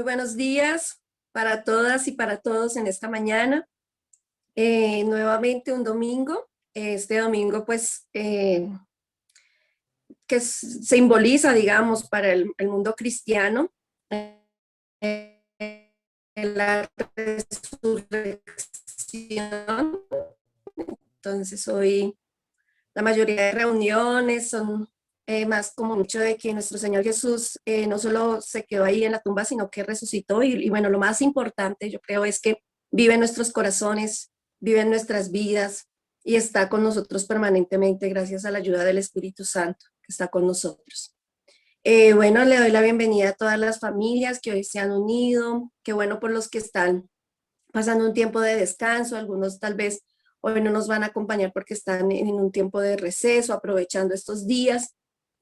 muy buenos días para todas y para todos en esta mañana. Nuevamente un domingo. Este domingo, pues, que simboliza, digamos, para el mundo cristiano, eh, la resurrección. Entonces, hoy la mayoría de reuniones son más como mucho de que nuestro Señor Jesús no solo se quedó ahí en la tumba, sino que resucitó. Y bueno, lo más importante yo creo es que vive en nuestros corazones, vive en nuestras vidas y está con nosotros permanentemente gracias a la ayuda del Espíritu Santo que está con nosotros. Bueno, le doy la bienvenida a todas las familias que hoy se han unido. Qué bueno por los que están pasando un tiempo de descanso. Algunos tal vez hoy no nos van a acompañar porque están en un tiempo de receso, aprovechando estos días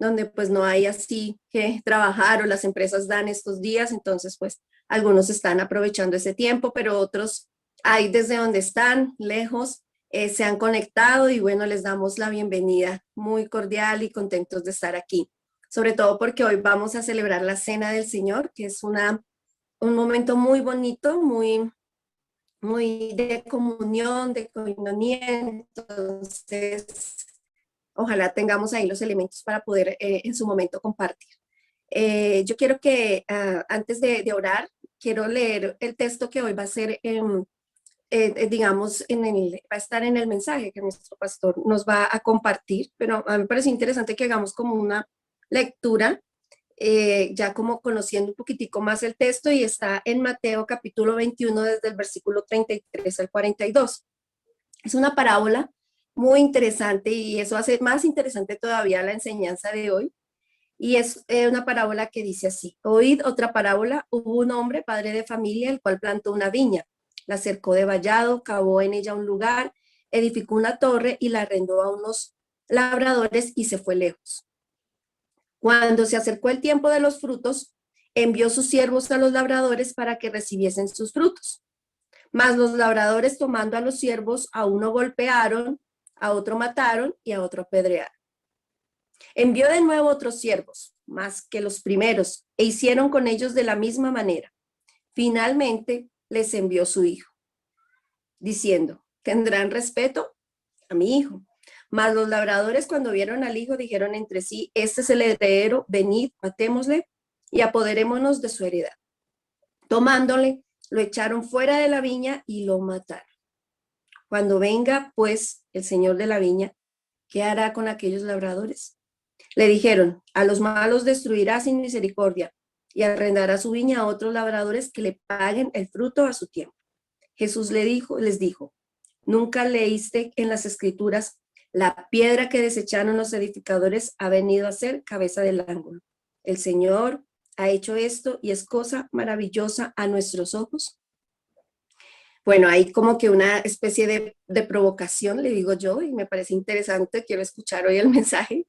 donde pues no hay así que trabajar o las empresas dan estos días. Entonces pues algunos están aprovechando ese tiempo, pero otros ahí desde donde están, lejos, se han conectado y bueno, les damos la bienvenida muy cordial y contentos de estar aquí. Sobre todo porque hoy vamos a celebrar la Cena del Señor, que es un momento muy bonito, muy de comunión, de coinonía. Entonces, ojalá tengamos ahí los elementos para poder en su momento compartir. Yo quiero que antes de orar, quiero leer el texto que hoy va a ser, digamos, va a estar en el mensaje que nuestro pastor nos va a compartir, pero a mí me parece interesante que hagamos como una lectura ya como conociendo un poquitico más el texto, y está en Mateo capítulo 21 desde el versículo 33 al 42. Es una parábola muy interesante y eso hace más interesante todavía la enseñanza de hoy. Y es una parábola que dice así: oíd otra parábola. Hubo un hombre, padre de familia, el cual plantó una viña, la cercó de vallado, cavó en ella un lugar, edificó una torre y la arrendó a unos labradores y se fue lejos. Cuando se acercó el tiempo de los frutos, envió sus siervos a los labradores para que recibiesen sus frutos. Mas los labradores, tomando a los siervos, a uno golpearon, a otro mataron y a otro apedrearon. Envió de nuevo otros siervos, más que los primeros, e hicieron con ellos de la misma manera. Finalmente les envió su hijo, diciendo: ¿tendrán respeto a mi hijo? Mas los labradores, cuando vieron al hijo, dijeron entre sí: este es el heredero, venid, matémosle y apoderémonos de su heredad. Tomándole, lo echaron fuera de la viña y lo mataron. Cuando venga, pues, el señor de la viña, ¿qué hará con aquellos labradores? Le dijeron: a los malos destruirá sin misericordia y arrendará su viña a otros labradores que le paguen el fruto a su tiempo. Jesús les dijo: ¿nunca leíste en las escrituras: la piedra que desecharon los edificadores ha venido a ser cabeza del ángulo? El Señor ha hecho esto y es cosa maravillosa a nuestros ojos. Bueno, hay como que una especie de provocación, le digo yo, y me parece interesante. Quiero escuchar hoy el mensaje,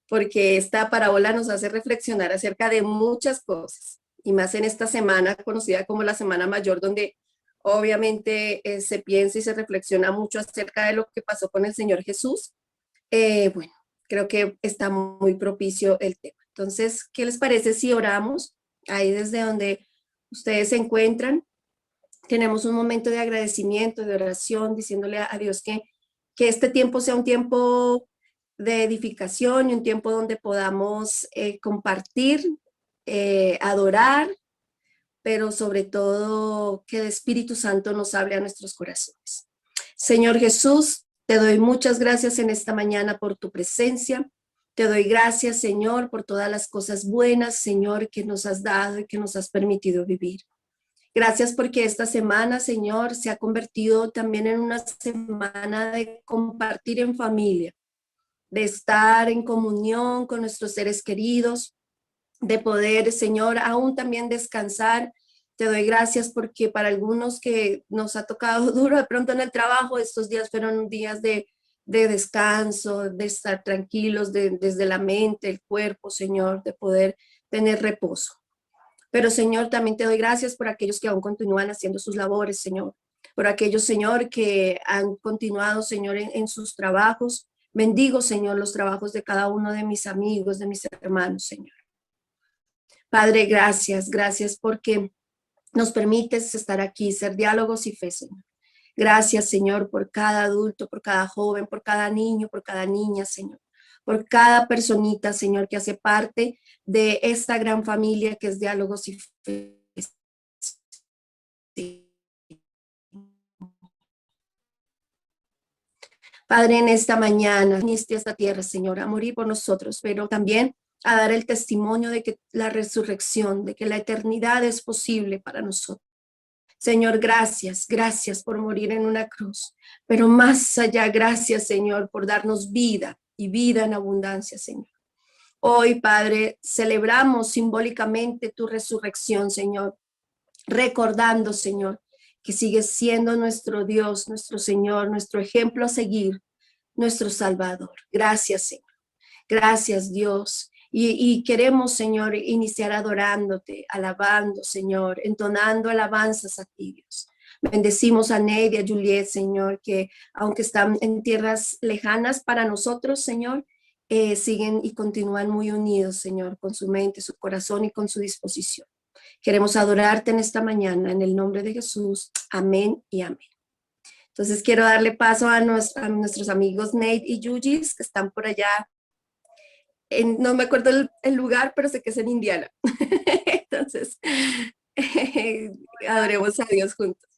porque esta parábola nos hace reflexionar acerca de muchas cosas, y más en esta semana conocida como la Semana Mayor, donde obviamente se piensa y se reflexiona mucho acerca de lo que pasó con el Señor Jesús. Bueno, creo que está muy propicio el tema. Entonces, ¿qué les parece si oramos ahí desde donde ustedes se encuentran? Tenemos un momento de agradecimiento, de oración, diciéndole a Dios que este tiempo sea un tiempo de edificación y un tiempo donde podamos compartir, adorar, pero sobre todo que el Espíritu Santo nos hable a nuestros corazones. Señor Jesús, te doy muchas gracias en esta mañana por tu presencia. Te doy gracias, Señor, por todas las cosas buenas, Señor, que nos has dado y que nos has permitido vivir. Gracias porque esta semana, Señor, se ha convertido también en una semana de compartir en familia, de estar en comunión con nuestros seres queridos, de poder, Señor, aún también descansar. Te doy gracias porque para algunos que nos ha tocado duro de pronto en el trabajo, estos días fueron días de descanso, de estar tranquilos desde la mente, el cuerpo, Señor, de poder tener reposo. Pero, Señor, también te doy gracias por aquellos que aún continúan haciendo sus labores, Señor. Por aquellos, Señor, que han continuado, Señor, en sus trabajos. Bendigo, Señor, los trabajos de cada uno de mis amigos, de mis hermanos, Señor. Padre, gracias porque nos permites estar aquí, ser diálogos y fe, Señor. Gracias, Señor, por cada adulto, por cada joven, por cada niño, por cada niña, Señor. Por cada personita, Señor, que hace parte de esta gran familia que es diálogos y fe. Padre, en esta mañana viniste a esta tierra, Señor, a morir por nosotros, pero también a dar el testimonio de que la resurrección, de que la eternidad es posible para nosotros. Señor, gracias, gracias por morir en una cruz, pero más allá, gracias, Señor, por darnos vida y vida en abundancia, Señor. Hoy, Padre, celebramos simbólicamente tu resurrección, Señor, recordando, Señor, que sigues siendo nuestro Dios, nuestro Señor, nuestro ejemplo a seguir, nuestro Salvador. Gracias, Señor. Gracias, Dios. Y queremos, Señor, iniciar adorándote, alabando, Señor, entonando alabanzas a ti, Dios. Bendecimos a Ned y a Juliet, Señor, que aunque están en tierras lejanas para nosotros, Señor, siguen y continúan muy unidos, Señor, con su mente, su corazón y con su disposición. Queremos adorarte en esta mañana, en el nombre de Jesús. Amén y amén. Entonces quiero darle paso a nuestros amigos Nate y Yujis, que están por allá. No me acuerdo el lugar, pero sé que es en Indiana. Entonces, adoremos a Dios juntos.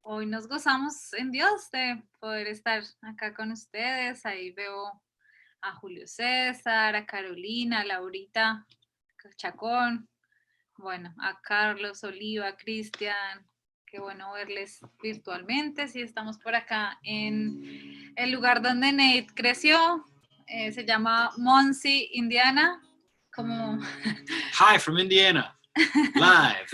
Hoy nos gozamos en Dios de poder estar acá con ustedes. Ahí veo a Julio César, a Carolina, a Laurita Chacón, bueno, a Carlos Oliva, a Cristian. Qué bueno verles virtualmente. Sí, estamos por acá en el lugar donde Nate creció. Se llama Muncie, Indiana. Como... Hi from Indiana, live.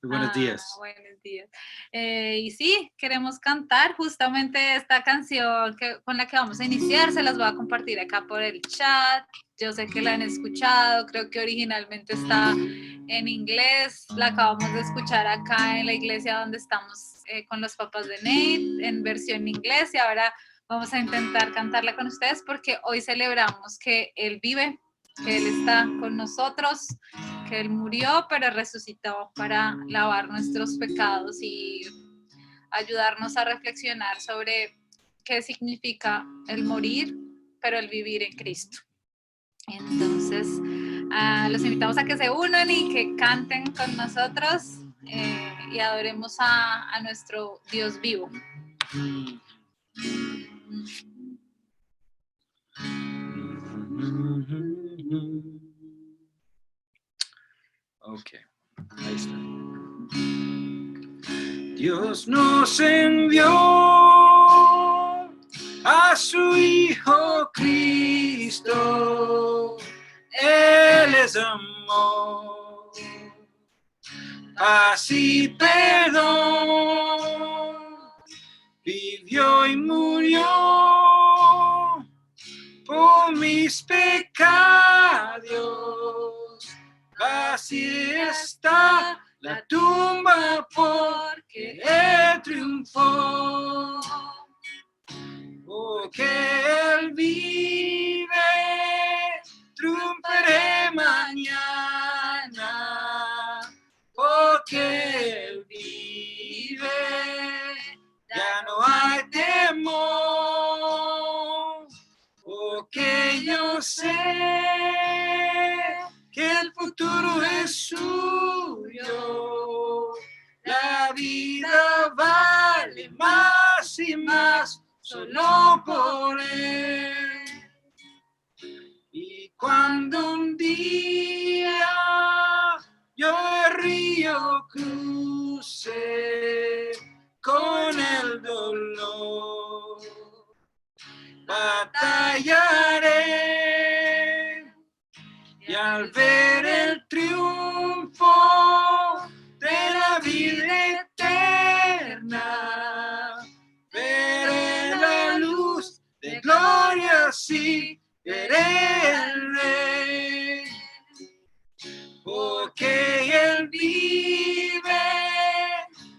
Buenos días. Buenos días. Y sí, queremos cantar justamente esta canción con la que vamos a iniciar. Se las voy a compartir acá por el chat. Yo sé que la han escuchado, creo que originalmente está en inglés. La acabamos de escuchar acá en la iglesia donde estamos con los papás de Nate, en versión inglés. Y ahora vamos a intentar cantarla con ustedes porque hoy celebramos que Él vive, que Él está con nosotros, que Él murió, pero resucitó para lavar nuestros pecados y ayudarnos a reflexionar sobre qué significa el morir, pero el vivir en Cristo. Entonces, los invitamos a que se unan y que canten con nosotros y adoremos a nuestro Dios vivo. Ok, ahí está. Dios nos envió a su Hijo Cristo. Él es amor, paz y perdón. Vivió y murió por mis pecados. Vacía está la tumba porque Él triunfó. Porque Él vive, triunfaré mañana. Porque Él vive, ya no hay temor. Porque yo sé que el futuro es suyo. La vida vale más y más solo por Él. Y cuando un día yo el río crucé con el dolor, batallaré y al ver el triunfo de la vida eterna, veré la luz de gloria, sí, veré el Rey. Porque Él vive,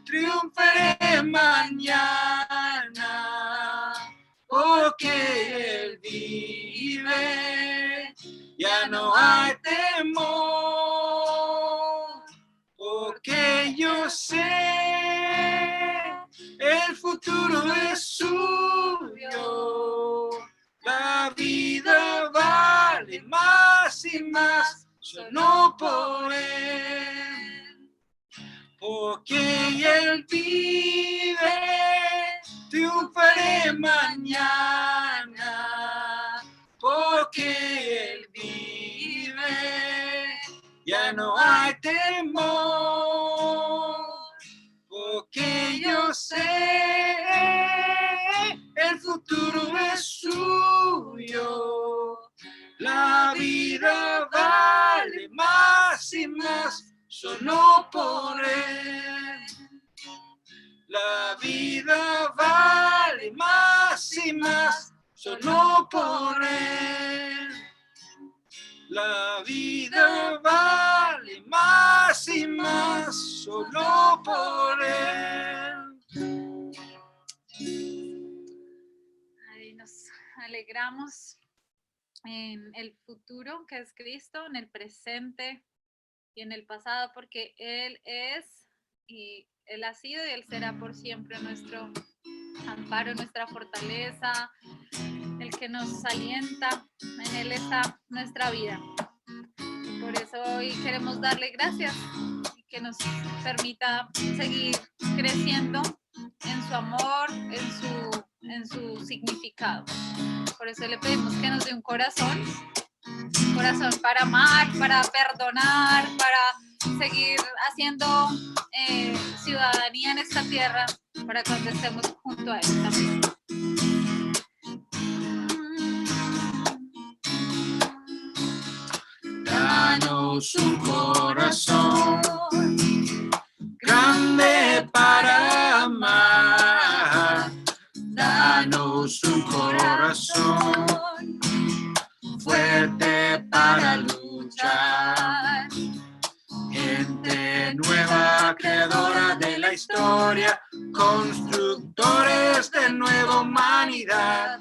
triunfaré mañana. Porque Él vive, ya no hay temor. yo sé, el futuro es suyo. La vida vale más y más, solo por Él. Porque Él vive, triunfaré mañana. Porque Él vive, ya no hay temor. Porque yo sé, el futuro es suyo. La vida vale más y más, solo por Él. La vida vale más y más, solo por Él. La vida vale más y más, solo por Él. Ahí nos alegramos en el futuro que es Cristo, en el presente y en el pasado, porque Él es y Él ha sido y Él será por siempre nuestro amparo, nuestra fortaleza, el que nos alienta. En Él está nuestra vida. Y por eso hoy queremos darle gracias y que nos permita seguir creciendo en su amor, en su significado. Por eso le pedimos que nos dé un corazón para amar, para perdonar, para seguir haciendo ciudadanía en esta tierra, para cuando estemos junto a Él también. Danos un corazón grande para amar. Danos un corazón fuerte para luchar. Gente nueva, creadora de la historia, constructores de nueva humanidad.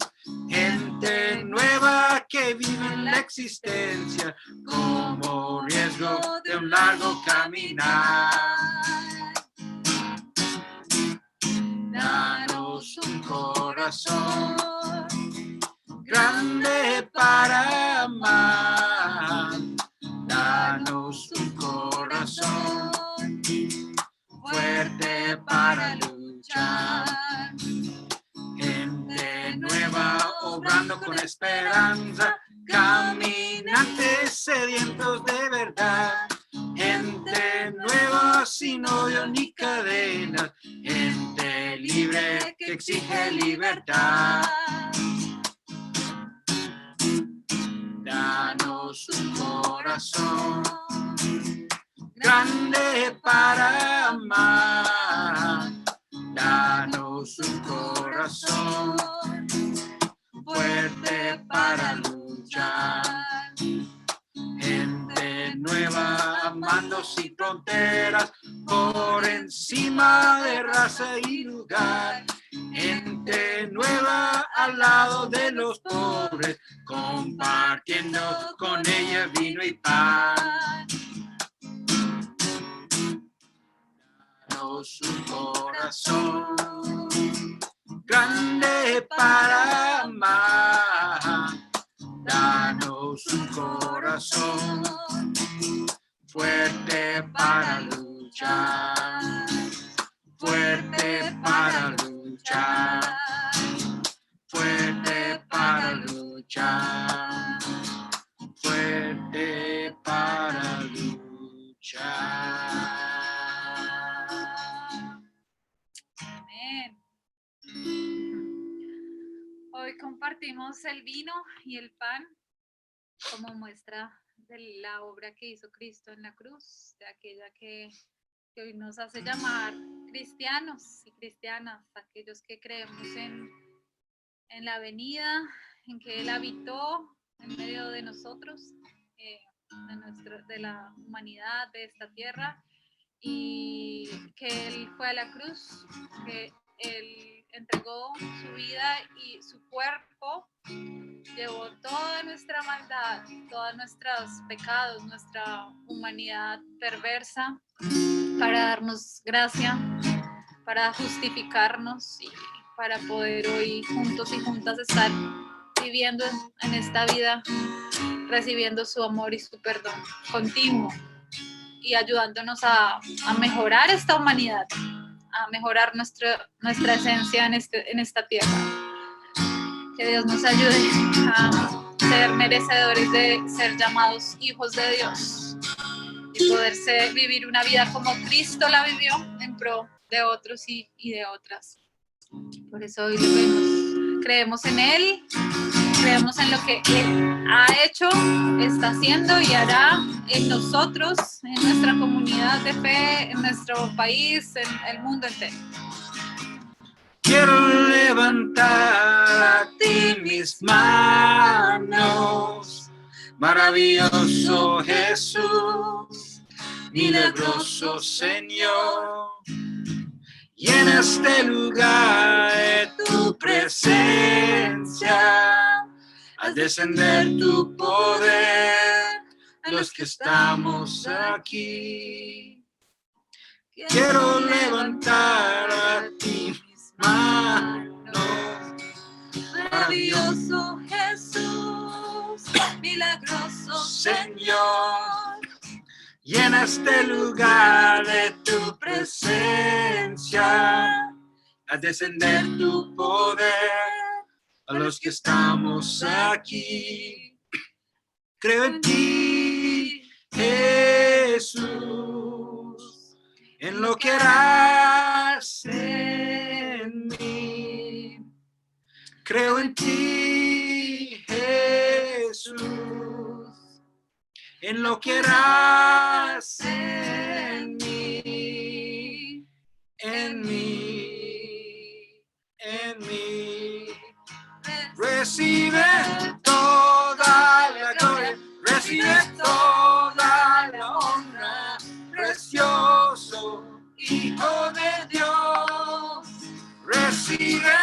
Gente nueva que vive en la existencia como riesgo de un largo caminar. Danos un corazón grande para amar. Danos un corazón fuerte para luchar. Gente nueva obrando con esperanza, caminantes sedientos de verdad. Gente nueva sin odio ni cadenas, gente libre que exige libertad. Danos un corazón grande para amar. Danos un corazón fuerte para luchar. Gente nueva amando sin fronteras, por encima de raza y lugar. Gente nueva al lado de los pobres, compartiendo con ella vino y pan. Danos un corazón grande para amar. Danos un corazón fuerte para luchar. Fuerte para luchar. Fuerte para luchar. Fuerte para luchar. Amén. Hoy compartimos el vino y el pan como muestra de la obra que hizo Cristo en la cruz, de aquella que hoy nos hace llamar cristianos y cristianas, aquellos que creemos en la venida, en que Él habitó en medio de nosotros, de la humanidad, de esta tierra, y que Él fue a la cruz, que Él entregó su vida y su cuerpo, llevó toda nuestra maldad, todos nuestros pecados, nuestra humanidad perversa, para darnos gracia, para justificarnos y para poder hoy juntos y juntas estar viviendo en esta vida, recibiendo su amor y su perdón continuo y ayudándonos a mejorar esta humanidad, a mejorar nuestra esencia en esta tierra. Que Dios nos ayude a ser merecedores de ser llamados hijos de Dios y poderse vivir una vida como Cristo la vivió en pro de otros y de otras. Por eso hoy lo vemos, creemos en Él, creemos en lo que Él ha hecho, está haciendo y hará en nosotros, en nuestra comunidad de fe, en nuestro país, en el mundo entero. Quiero levantar a ti mis manos, maravilloso Jesús, milagroso Señor. Y en este lugar de tu presencia, al descender tu poder, los que estamos aquí, quiero levantar a ti mis manos. Maravilloso Jesús, milagroso Señor, y en este lugar de tu presencia, al descender tu poder, a los que estamos aquí, creo en ti, Jesús, en lo que harás en mí. Creo en ti, Jesús, en lo que harás en mí, en mí, en mí. Recibe toda la gloria, recibe toda la honra, precioso Hijo de Dios. Recibe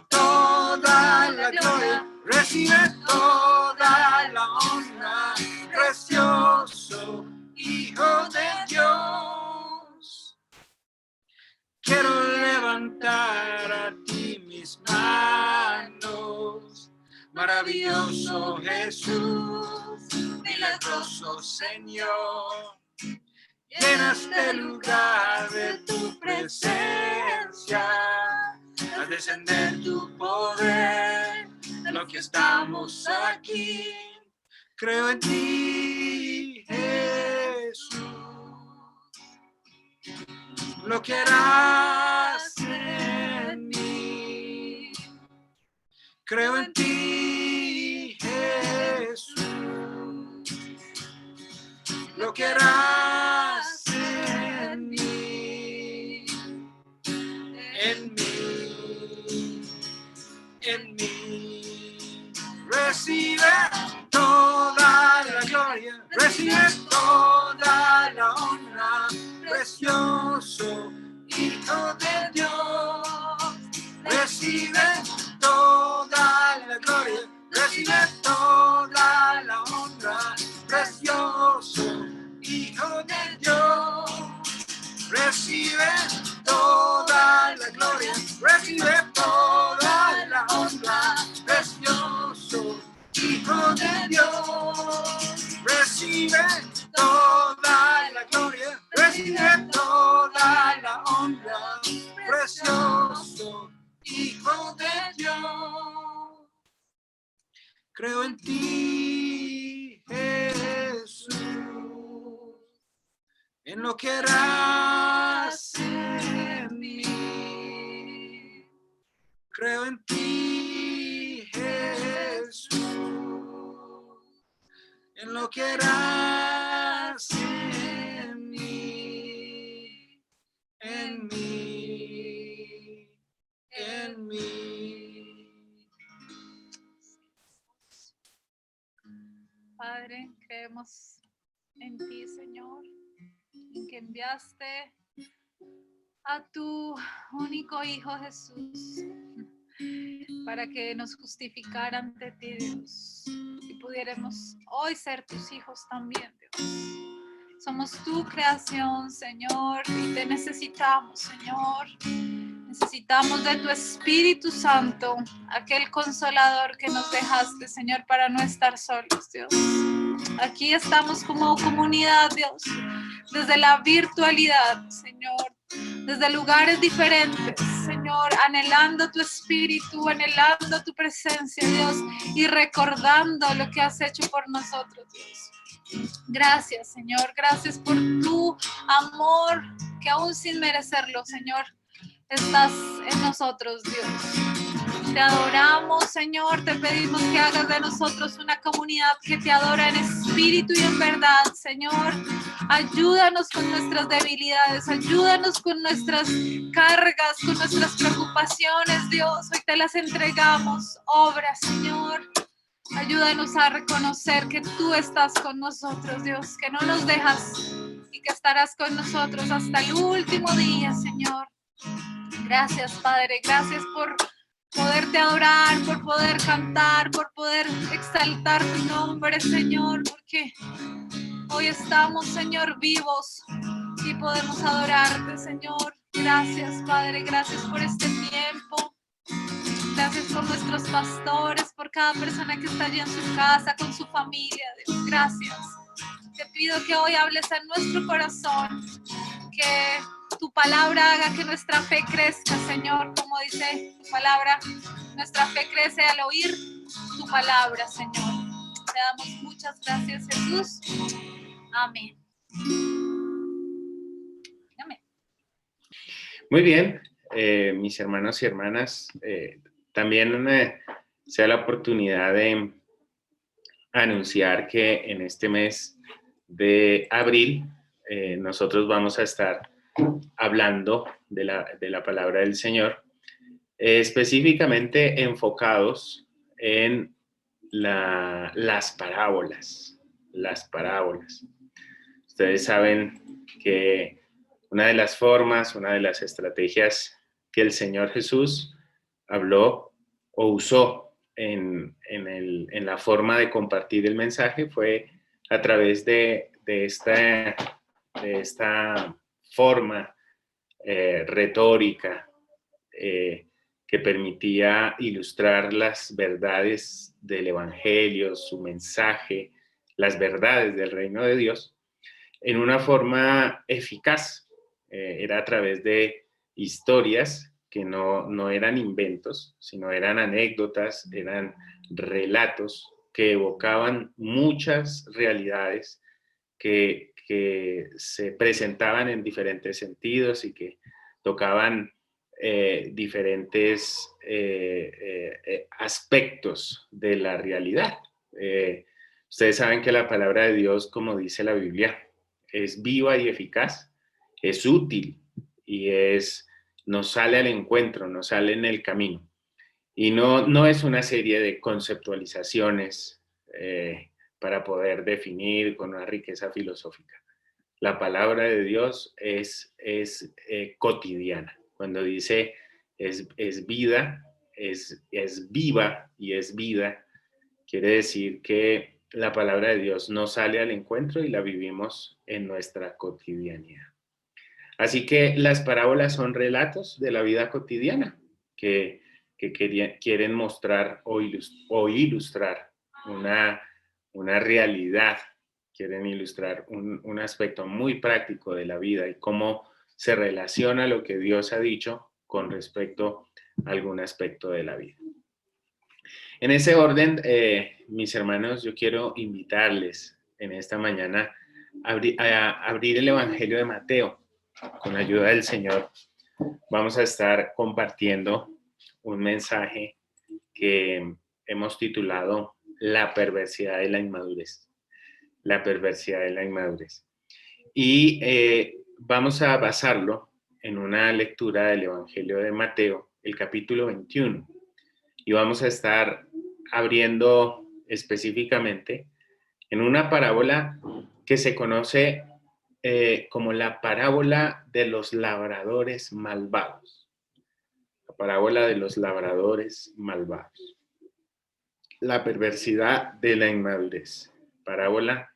toda la gloria, recibe toda la honra, precioso Hijo de Dios. Quiero levantar a ti mis manos, maravilloso Jesús, milagroso Señor. Llena este lugar de tu presencia, al descender tu poder, de lo que estamos aquí. Creo en ti, Jesús, lo que harás en mí. Creo en ti, Jesús, lo que harás en mí, en mí, en mí. Recibe toda la gloria, recibe toda la honra, precioso Hijo de Dios. Recibe toda la gloria, recibe toda la honra, precioso Hijo de Dios. Recibe toda la gloria, recibe toda la honra, precioso Hijo de Dios. Recibe toda la gloria, recibe toda la honra, precioso Hijo de Dios. Creo en ti, Jesús, en lo que harás en mí. Creo en ti, Jesús, en lo que harás en mí, en mí, en mí. Padre, creemos en ti, Señor, en que enviaste a tu único Hijo Jesús para que nos justificara ante ti, Dios, y pudiéramos hoy ser tus hijos también, Dios. Somos tu creación, Señor, y te necesitamos, Señor. Necesitamos de tu Espíritu Santo, aquel consolador que nos dejaste, Señor, para no estar solos, Dios. Aquí estamos como comunidad, Dios, desde la virtualidad, Señor, desde lugares diferentes, Señor, anhelando tu Espíritu, anhelando tu presencia, Dios, y recordando lo que has hecho por nosotros, Dios. Gracias, Señor, gracias por tu amor, que aún sin merecerlo, Señor, estás en nosotros, Dios. Te adoramos, Señor, te pedimos que hagas de nosotros una comunidad que te adora en espíritu y en verdad, Señor. Ayúdanos con nuestras debilidades, ayúdanos con nuestras cargas, con nuestras preocupaciones, Dios. Hoy te las entregamos, obra, Señor. Ayúdanos a reconocer que tú estás con nosotros, Dios, que no nos dejas y que estarás con nosotros hasta el último día, Señor. Gracias, Padre, gracias por poderte adorar, por poder cantar, por poder exaltar tu nombre, Señor, porque hoy estamos, Señor, vivos y podemos adorarte, Señor. Gracias, Padre, gracias por este tiempo. Gracias por nuestros pastores, por cada persona que está allí en su casa, con su familia, Dios. Gracias. Te pido que hoy hables en nuestro corazón, que tu palabra haga que nuestra fe crezca, Señor, como dice tu palabra. Nuestra fe crece al oír tu palabra, Señor. Te damos muchas gracias, Jesús. Amén. Amén. Muy bien, mis hermanos y hermanas, también sea la oportunidad de anunciar que en este mes de abril nosotros vamos a estar hablando de la palabra del Señor, específicamente enfocados en las parábolas. Ustedes saben que una de las formas, una de las estrategias que el Señor Jesús habló o usó en la forma de compartir el mensaje fue a través de esta forma retórica que permitía ilustrar las verdades del Evangelio, su mensaje, las verdades del reino de Dios, en una forma eficaz. Era a través de historias que no eran inventos, sino eran anécdotas, eran relatos que evocaban muchas realidades que se presentaban en diferentes sentidos y que tocaban diferentes aspectos de la realidad. Ustedes saben que la palabra de Dios, como dice la Biblia, es viva y eficaz, es útil y nos sale al encuentro, nos sale en el camino. Y no es una serie de conceptualizaciones para poder definir con una riqueza filosófica. La palabra de Dios es cotidiana. Cuando dice es vida, es viva y es vida, quiere decir que la palabra de Dios nos sale al encuentro y la vivimos en nuestra cotidianidad. Así que las parábolas son relatos de la vida cotidiana que quieren mostrar o ilustrar una realidad, quieren ilustrar un aspecto muy práctico de la vida y cómo se relaciona lo que Dios ha dicho con respecto a algún aspecto de la vida. En ese orden, mis hermanos, yo quiero invitarles en esta mañana a abrir el Evangelio de Mateo. Con la ayuda del Señor, vamos a estar compartiendo un mensaje que hemos titulado La perversidad de la inmadurez. La perversidad de la inmadurez. Y vamos a basarlo en una lectura del Evangelio de Mateo, el capítulo 21. Y vamos a estar abriendo específicamente en una parábola que se conoce como la parábola de los labradores malvados. La parábola de los labradores malvados. La perversidad de la inmadurez. Parábola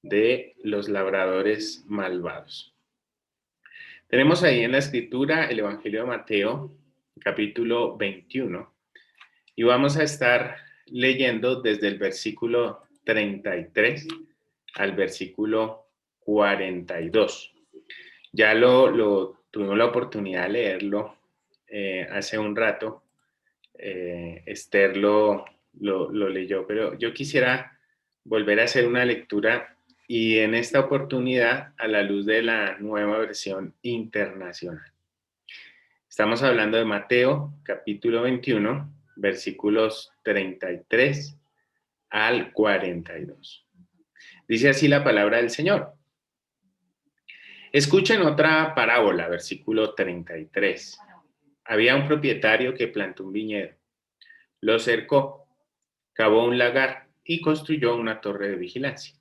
de los labradores malvados. Tenemos ahí en la escritura el Evangelio de Mateo, capítulo 21, y vamos a estar leyendo desde el versículo 33 al versículo 42. Ya lo tuvimos la oportunidad de leerlo hace un rato. Esther lo leyó, pero yo quisiera volver a hacer una lectura y en esta oportunidad a la luz de la nueva versión internacional. Estamos hablando de Mateo, capítulo 21, versículos 33 al 42. Dice así la palabra del Señor. Escuchen otra parábola, versículo 33. Había un propietario que plantó un viñedo, lo cercó, cavó un lagar y construyó una torre de vigilancia.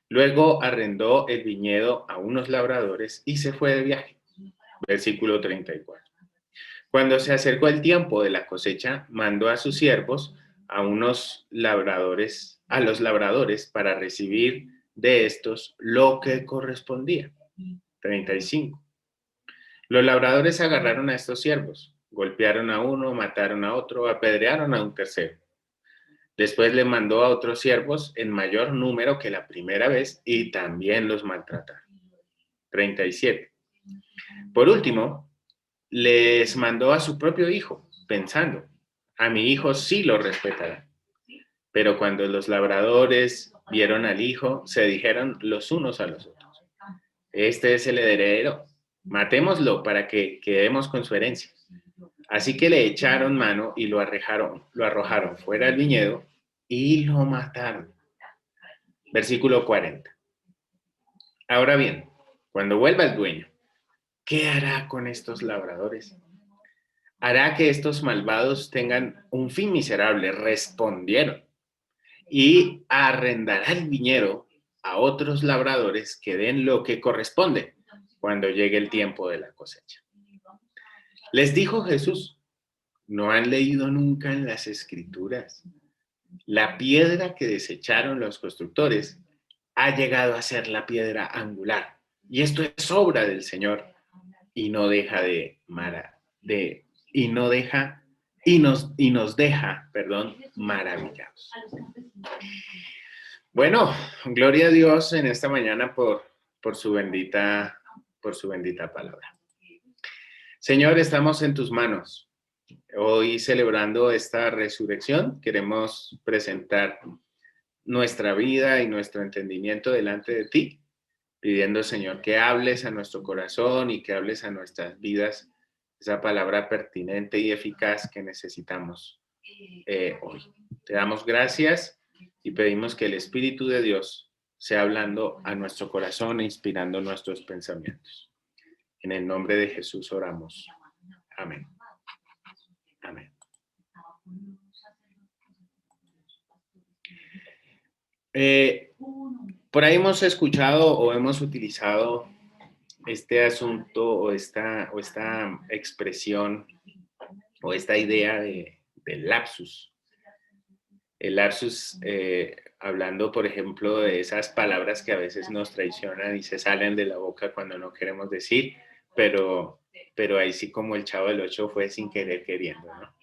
Luego arrendó el viñedo a unos labradores y se fue de viaje. Versículo 34. Cuando se acercó el tiempo de la cosecha, mandó a sus siervos a los labradores para recibir de estos lo que correspondía. 35. Los labradores agarraron a estos siervos, golpearon a uno, mataron a otro, apedrearon a un tercero. Después le mandó a otros siervos en mayor número que la primera vez y también los maltrataron. 37. Por último, les mandó a su propio hijo, pensando, a mi hijo sí lo respetará. Pero cuando los labradores vieron al hijo, se dijeron los unos a los otros, este es el heredero, matémoslo para que quedemos con su herencia. Así que le echaron mano y lo arrojaron fuera del viñedo y lo mataron. Versículo 40. Ahora bien, cuando vuelva el dueño, ¿qué hará con estos labradores? Hará que estos malvados tengan un fin miserable, respondieron, y arrendará el viñedo a otros labradores que den lo que corresponde cuando llegue el tiempo de la cosecha. Les dijo Jesús, ¿no han leído nunca en las Escrituras? La piedra que desecharon los constructores ha llegado a ser la piedra angular, y esto es obra del Señor, y nos deja maravillados. Bueno, gloria a Dios en esta mañana por su bendita palabra. Señor, estamos en tus manos. Hoy celebrando esta resurrección, queremos presentar nuestra vida y nuestro entendimiento delante de ti, pidiendo, Señor, que hables a nuestro corazón y que hables a nuestras vidas esa palabra pertinente y eficaz que necesitamos hoy. Te damos gracias y pedimos que el Espíritu de Dios sea hablando a nuestro corazón e inspirando nuestros pensamientos. En el nombre de Jesús oramos. Amén. Amén. Por ahí hemos escuchado o hemos utilizado este asunto o esta expresión o esta idea del lapsus. El lapsus, hablando, por ejemplo, de esas palabras que a veces nos traicionan y se salen de la boca cuando no queremos decir, pero ahí sí como el Chavo del Ocho fue sin querer queriendo, ¿no?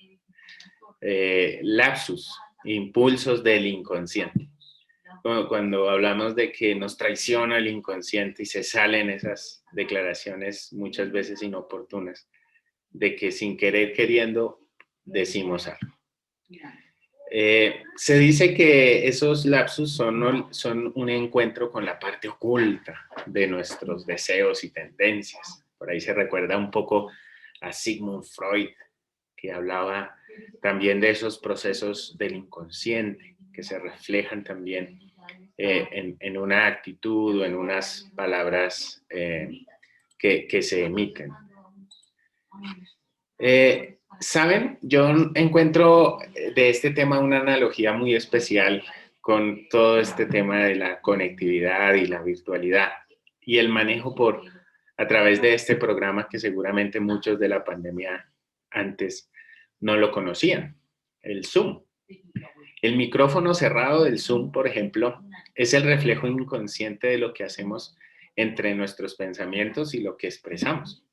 Lapsus, impulsos del inconsciente. Cuando hablamos de que nos traiciona el inconsciente y se salen esas declaraciones muchas veces inoportunas, de que sin querer queriendo decimos algo. Se dice que esos lapsus son un encuentro con la parte oculta de nuestros deseos y tendencias. Por ahí se recuerda un poco a Sigmund Freud, que hablaba también de esos procesos del inconsciente, que se reflejan también en una actitud o en unas palabras que se emiten. ¿Saben? Yo encuentro de este tema una analogía muy especial con todo este tema de la conectividad y la virtualidad y el manejo a través de este programa que seguramente muchos de la pandemia antes no lo conocían, el Zoom. El micrófono cerrado del Zoom, por ejemplo, es el reflejo inconsciente de lo que hacemos entre nuestros pensamientos y lo que expresamos.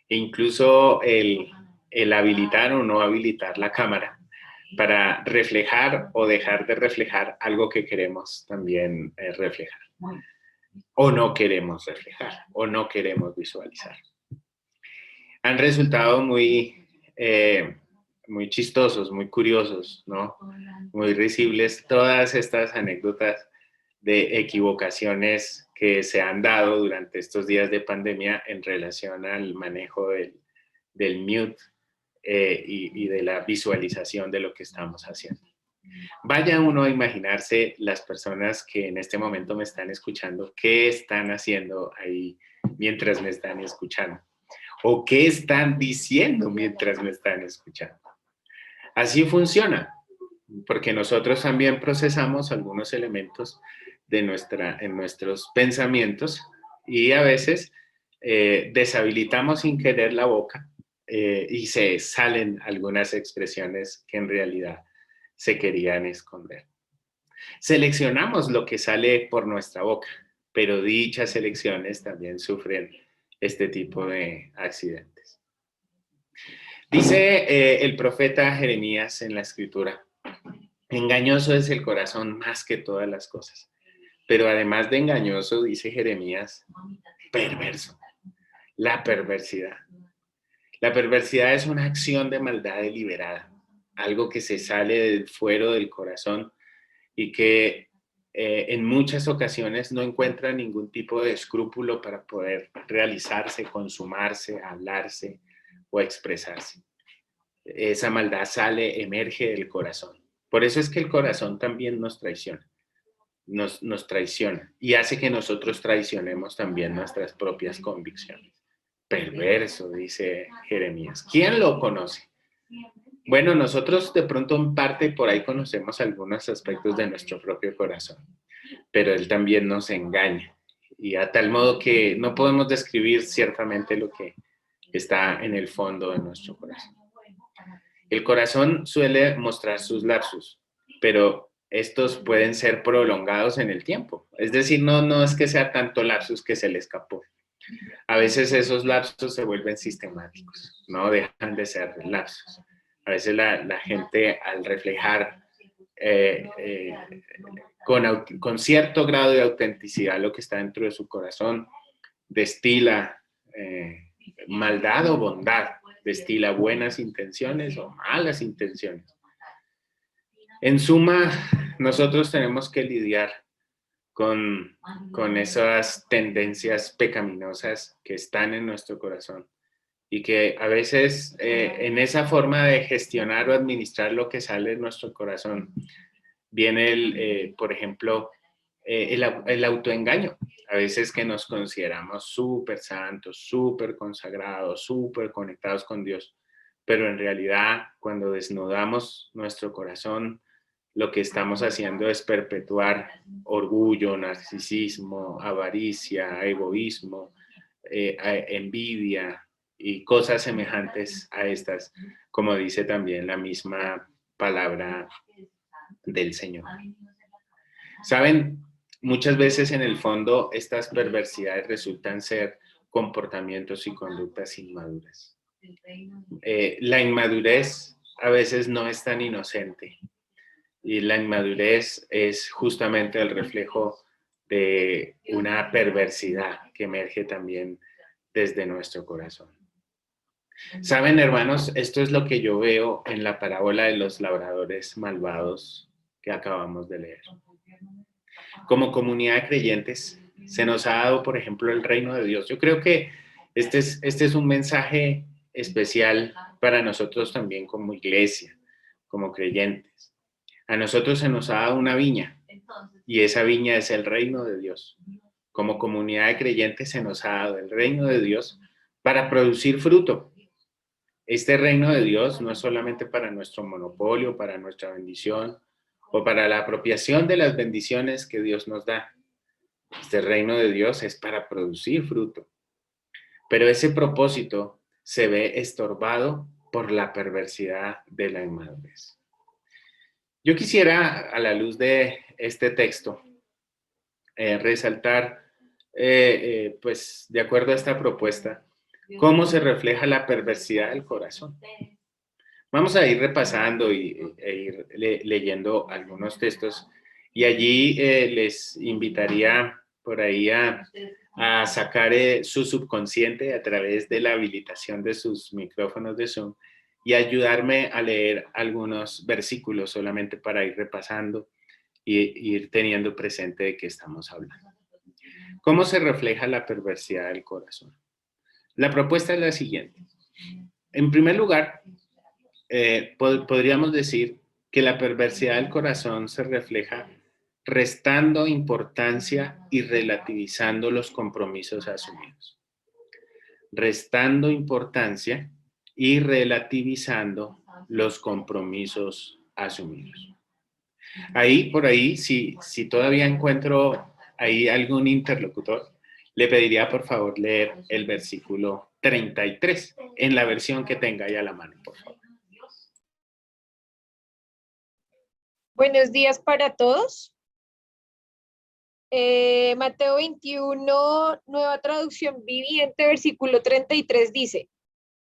E incluso el habilitar o no habilitar la cámara para reflejar o dejar de reflejar algo que queremos también reflejar. O no queremos reflejar, o no queremos visualizar. Han resultado muy chistosos, muy curiosos, ¿no? Muy risibles todas estas anécdotas de equivocaciones que se han dado durante estos días de pandemia en relación al manejo del mute y de la visualización de lo que estamos haciendo. Vaya uno a imaginarse las personas que en este momento me están escuchando, qué están haciendo ahí mientras me están escuchando, o qué están diciendo mientras me están escuchando. Así funciona, porque nosotros también procesamos algunos elementos en nuestros pensamientos y a veces deshabilitamos sin querer la boca y se salen algunas expresiones que en realidad se querían esconder. Seleccionamos lo que sale por nuestra boca, pero dichas elecciones también sufren este tipo de accidentes. Dice el profeta Jeremías en la Escritura: engañoso es el corazón más que todas las cosas. Pero además de engañoso, dice Jeremías, perverso. La perversidad. La perversidad es una acción de maldad deliberada, algo que se sale del fuero del corazón y que en muchas ocasiones no encuentra ningún tipo de escrúpulo para poder realizarse, consumarse, hablarse o expresarse. Esa maldad emerge del corazón. Por eso es que el corazón también nos traiciona. Nos traiciona y hace que nosotros traicionemos también nuestras propias convicciones. Perverso, dice Jeremías. ¿Quién lo conoce? Bueno, nosotros de pronto en parte por ahí conocemos algunos aspectos de nuestro propio corazón, pero él también nos engaña y a tal modo que no podemos describir ciertamente lo que está en el fondo de nuestro corazón. El corazón suele mostrar sus lapsus, pero estos pueden ser prolongados en el tiempo. Es decir, no es que sea tanto lapsus que se le escapó. A veces esos lapsus se vuelven sistemáticos, no dejan de ser lapsus. A veces la gente al reflejar con cierto grado de autenticidad lo que está dentro de su corazón, destila maldad o bondad, destila buenas intenciones o malas intenciones. En suma, nosotros tenemos que lidiar con esas tendencias pecaminosas que están en nuestro corazón y que a veces en esa forma de gestionar o administrar lo que sale de nuestro corazón viene, por ejemplo, el autoengaño. A veces que nos consideramos súper santos, súper consagrados, súper conectados con Dios, pero en realidad cuando desnudamos nuestro corazón, lo que estamos haciendo es perpetuar orgullo, narcisismo, avaricia, egoísmo, envidia y cosas semejantes a estas, como dice también la misma palabra del Señor. ¿Saben? Muchas veces en el fondo estas perversidades resultan ser comportamientos y conductas inmaduras. La inmadurez a veces no es tan inocente y la inmadurez es justamente el reflejo de una perversidad que emerge también desde nuestro corazón. Saben, hermanos, esto es lo que yo veo en la parábola de los labradores malvados que acabamos de leer. Como comunidad de creyentes, se nos ha dado, por ejemplo, el reino de Dios. Yo creo que este es un mensaje especial para nosotros también como iglesia, como creyentes. A nosotros se nos ha dado una viña y esa viña es el reino de Dios. Como comunidad de creyentes se nos ha dado el reino de Dios para producir fruto. Este reino de Dios no es solamente para nuestro monopolio, para nuestra bendición o para la apropiación de las bendiciones que Dios nos da. Este reino de Dios es para producir fruto. Pero ese propósito se ve estorbado por la perversidad de la inmadurez. Yo quisiera, a la luz de este texto, resaltar, pues, de acuerdo a esta propuesta, cómo se refleja la perversidad del corazón. Vamos a ir repasando e ir leyendo algunos textos y allí les invitaría por ahí a sacar su subconsciente a través de la habilitación de sus micrófonos de Zoom y ayudarme a leer algunos versículos solamente para ir repasando y ir teniendo presente de qué estamos hablando. ¿Cómo se refleja la perversidad del corazón? La propuesta es la siguiente. En primer lugar, podríamos decir que la perversidad del corazón se refleja restando importancia y relativizando los compromisos asumidos. Restando importancia y relativizando los compromisos asumidos. Ahí, por ahí, si todavía encuentro ahí algún interlocutor, le pediría por favor leer el versículo 33 en la versión que tenga ahí a la mano, por favor. Buenos días para todos. Mateo 21, nueva traducción viviente, versículo 33 dice: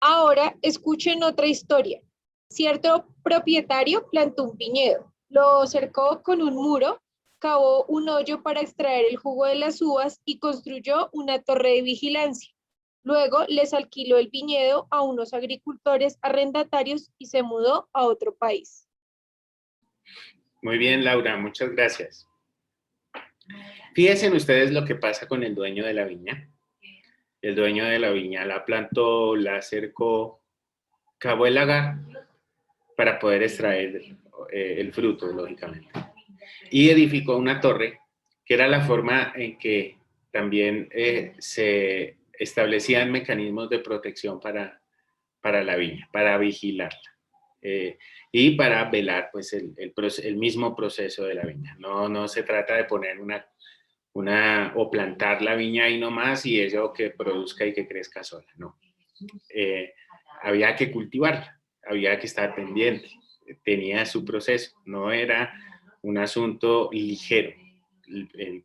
ahora escuchen otra historia. Cierto propietario plantó un viñedo, lo cercó con un muro, cavó un hoyo para extraer el jugo de las uvas y construyó una torre de vigilancia. Luego les alquiló el viñedo a unos agricultores arrendatarios y se mudó a otro país. Muy bien, Laura, muchas gracias. Fíjense ustedes lo que pasa con el dueño de la viña. El dueño de la viña la plantó, la cercó, cavó el lagar para poder extraer el fruto, lógicamente. Y edificó una torre, que era la forma en que también se establecían mecanismos de protección para la viña, para vigilarla. Y para velar pues el mismo proceso de la viña. No se trata de poner o plantar la viña ahí nomás y eso que produzca y que crezca sola, no. Había que cultivarla, había que estar pendiente, tenía su proceso, no era un asunto ligero.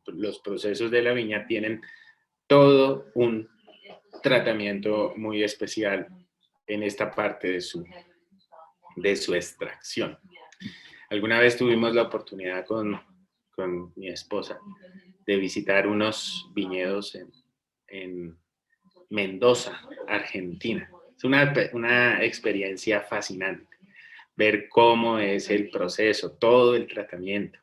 Los procesos de la viña tienen todo un tratamiento muy especial en esta parte de su extracción. Alguna vez tuvimos la oportunidad con mi esposa de visitar unos viñedos en Mendoza, Argentina. Es una experiencia fascinante, ver cómo es el proceso, todo el tratamiento,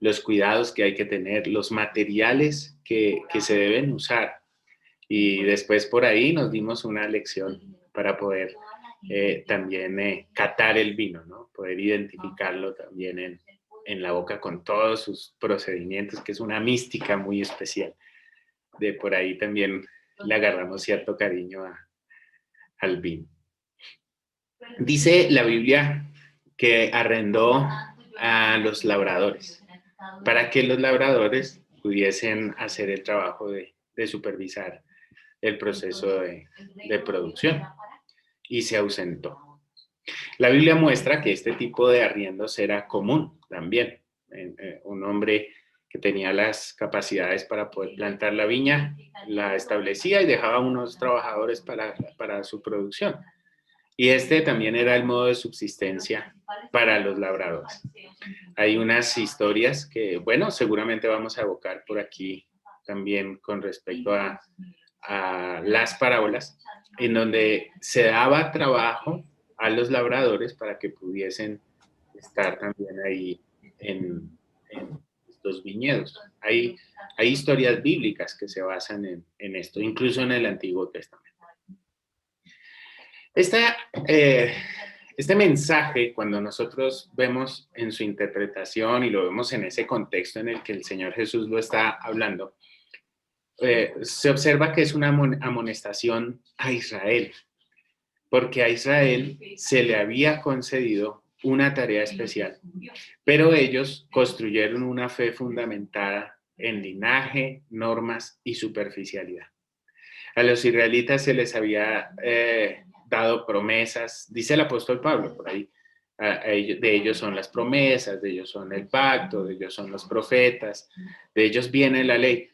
los cuidados que hay que tener, los materiales que se deben usar. Y después por ahí nos dimos una lección para poder también catar el vino, ¿no? Poder identificarlo también en la boca con todos sus procedimientos, que es una mística muy especial. De por ahí también le agarramos cierto cariño al vino. Dice la Biblia que arrendó a los labradores para que los labradores pudiesen hacer el trabajo de supervisar el proceso de producción. Y se ausentó. La Biblia muestra que este tipo de arriendos era común también. Un hombre que tenía las capacidades para poder plantar la viña, la establecía y dejaba unos trabajadores para su producción. Y este también era el modo de subsistencia para los labradores. Hay unas historias que, bueno, seguramente vamos a evocar por aquí también con respecto a las parábolas, en donde se daba trabajo a los labradores para que pudiesen estar también ahí en estos viñedos. Hay historias bíblicas que se basan en esto, incluso en el Antiguo Testamento. Este mensaje, cuando nosotros vemos en su interpretación y lo vemos en ese contexto en el que el Señor Jesús lo está hablando, se observa que es una amonestación a Israel, porque a Israel se le había concedido una tarea especial, pero ellos construyeron una fe fundamentada en linaje, normas y superficialidad. A los israelitas se les había dado promesas, dice el apóstol Pablo por ahí, De ellos son las promesas, de ellos son el pacto, de ellos son los profetas, de ellos viene la ley.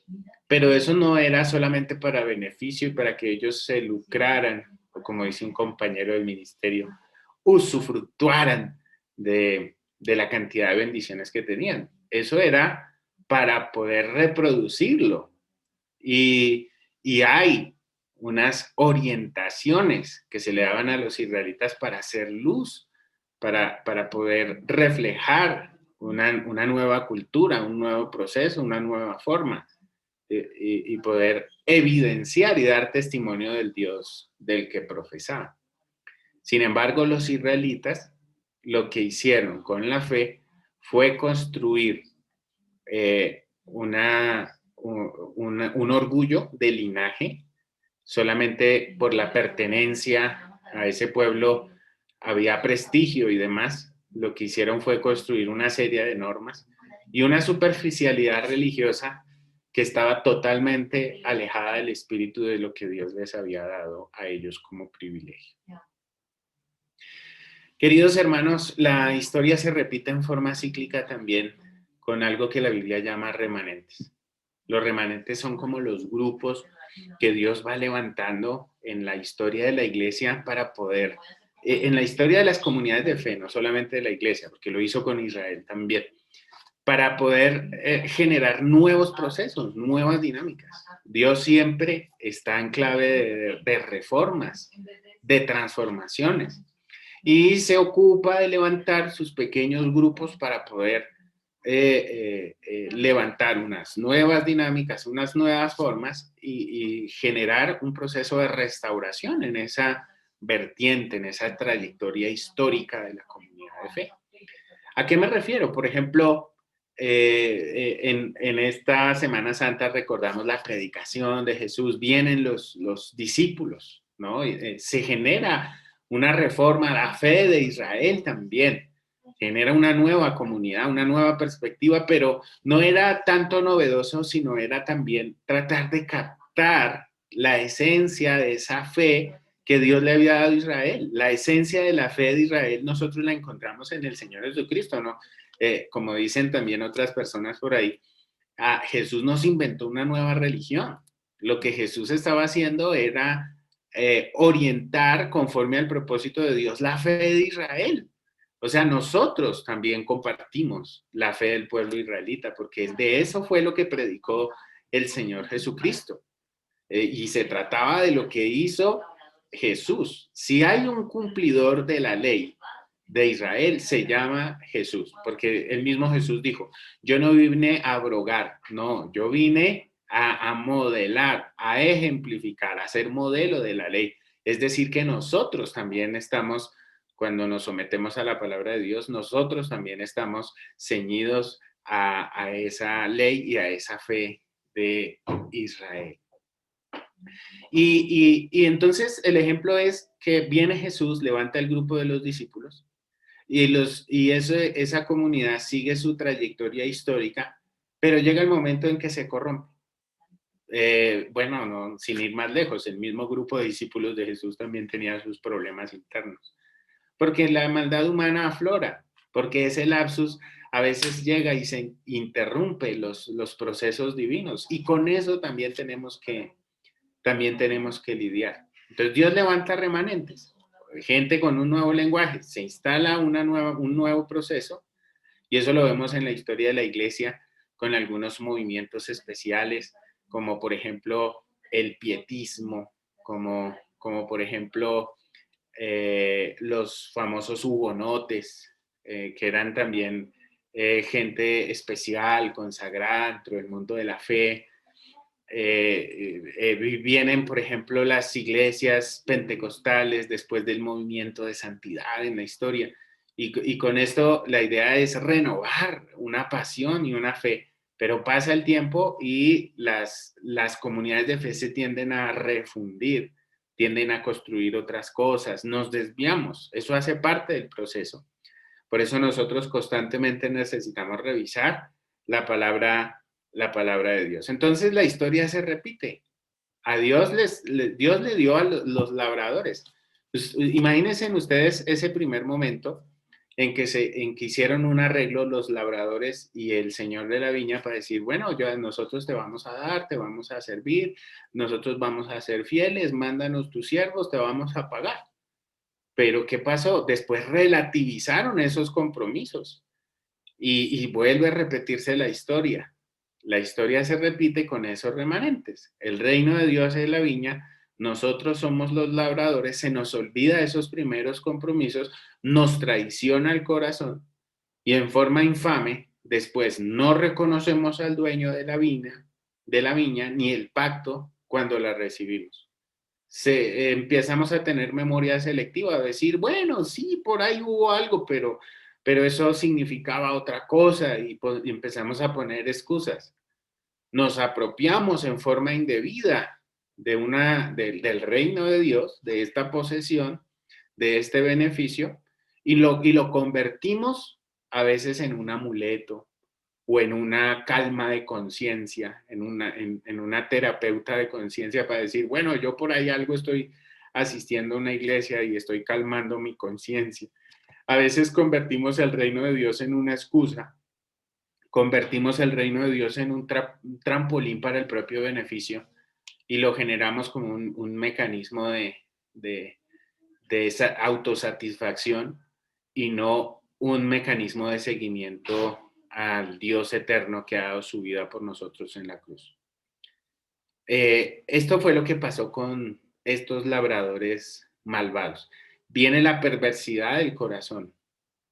Pero eso no era solamente para beneficio y para que ellos se lucraran, o como dice un compañero del ministerio, usufructuaran de la cantidad de bendiciones que tenían. Eso era para poder reproducirlo. Y hay unas orientaciones que se le daban a los israelitas para hacer luz, para poder reflejar una nueva cultura, un nuevo proceso, una nueva forma, y poder evidenciar y dar testimonio del Dios del que profesaban. Sin embargo, los israelitas lo que hicieron con la fe fue construir un orgullo de linaje. Solamente por la pertenencia a ese pueblo había prestigio y demás. Lo que hicieron fue construir una serie de normas y una superficialidad religiosa que estaba totalmente alejada del espíritu de lo que Dios les había dado a ellos como privilegio. Queridos hermanos, la historia se repite en forma cíclica también con algo que la Biblia llama remanentes. Los remanentes son como los grupos que Dios va levantando en la historia de la iglesia para poder, en la historia de las comunidades de fe, no solamente de la iglesia, porque lo hizo con Israel también, para poder generar nuevos procesos, nuevas dinámicas. Dios siempre está en clave de reformas, de transformaciones, y se ocupa de levantar sus pequeños grupos para poder levantar unas nuevas dinámicas, unas nuevas formas y generar un proceso de restauración en esa vertiente, en esa trayectoria histórica de la comunidad de fe. ¿A qué me refiero? Por ejemplo, en esta Semana Santa recordamos la predicación de Jesús, vienen los discípulos, ¿no? Se genera una reforma a la fe de Israel también. Genera una nueva comunidad, una nueva perspectiva, pero no era tanto novedoso, sino era también tratar de captar la esencia de esa fe que Dios le había dado a Israel. La esencia de la fe de Israel nosotros la encontramos en el Señor Jesucristo, ¿no? Como dicen también otras personas por ahí, Jesús nos inventó una nueva religión. Lo que Jesús estaba haciendo era orientar conforme al propósito de Dios la fe de Israel. O sea, nosotros también compartimos la fe del pueblo israelita, porque de eso fue lo que predicó el Señor Jesucristo. Y se trataba de lo que hizo Jesús. Si hay un cumplidor de la ley de Israel, se llama Jesús, porque el mismo Jesús dijo, yo no vine a abrogar, no, yo vine a modelar, a ejemplificar, a ser modelo de la ley. Es decir, que nosotros también estamos, cuando nos sometemos a la palabra de Dios, nosotros también estamos ceñidos a esa ley y a esa fe de Israel. Y entonces el ejemplo es que viene Jesús, levanta el grupo de los discípulos y esa comunidad sigue su trayectoria histórica, pero llega el momento en que se corrompe. Bueno, no, sin ir más lejos, el mismo grupo de discípulos de Jesús también tenía sus problemas internos. Porque la maldad humana aflora, porque ese lapsus a veces llega y se interrumpe los procesos divinos, y con eso también tenemos que lidiar. Entonces Dios levanta remanentes, gente con un nuevo lenguaje, se instala un nuevo proceso, y eso lo vemos en la historia de la iglesia con algunos movimientos especiales, como por ejemplo el pietismo, como por ejemplo los famosos hugonotes, que eran también gente especial, consagrada dentro del mundo de la fe. Vienen, por ejemplo, las iglesias pentecostales después del movimiento de santidad en la historia. Y con esto la idea es renovar una pasión y una fe. Pero pasa el tiempo y las comunidades de fe se tienden a refundir, tienden a construir otras cosas, nos desviamos, eso hace parte del proceso. Por eso nosotros constantemente necesitamos revisar la palabra de Dios. Entonces la historia se repite. A Dios Dios le dio a los labradores. Pues, imagínense ustedes ese primer momento en que hicieron un arreglo los labradores y el señor de la viña para decir, bueno, nosotros te vamos a dar, te vamos a servir, nosotros vamos a ser fieles, mándanos tus siervos, te vamos a pagar. Pero ¿qué pasó? Después relativizaron esos compromisos y vuelve a repetirse la historia. La historia se repite con esos remanentes. El reino de Dios es la viña, nosotros somos los labradores, se nos olvida esos primeros compromisos, nos traiciona el corazón y en forma infame, después no reconocemos al dueño de la viña ni el pacto cuando la recibimos. Empezamos a tener memoria selectiva, a decir, bueno, sí, por ahí hubo algo, pero eso significaba otra cosa y empezamos a poner excusas. Nos apropiamos en forma indebida del reino de Dios, de esta posesión, de este beneficio, y lo convertimos a veces en un amuleto o en una calma de conciencia, en una terapeuta de conciencia para decir, bueno, yo por ahí algo estoy asistiendo a una iglesia y estoy calmando mi conciencia. A veces convertimos el reino de Dios en una excusa, convertimos el reino de Dios en un trampolín para el propio beneficio y lo generamos como un mecanismo de esa autosatisfacción y no un mecanismo de seguimiento al Dios eterno que ha dado su vida por nosotros en la cruz. Esto fue lo que pasó con estos labradores malvados. Viene la perversidad del corazón.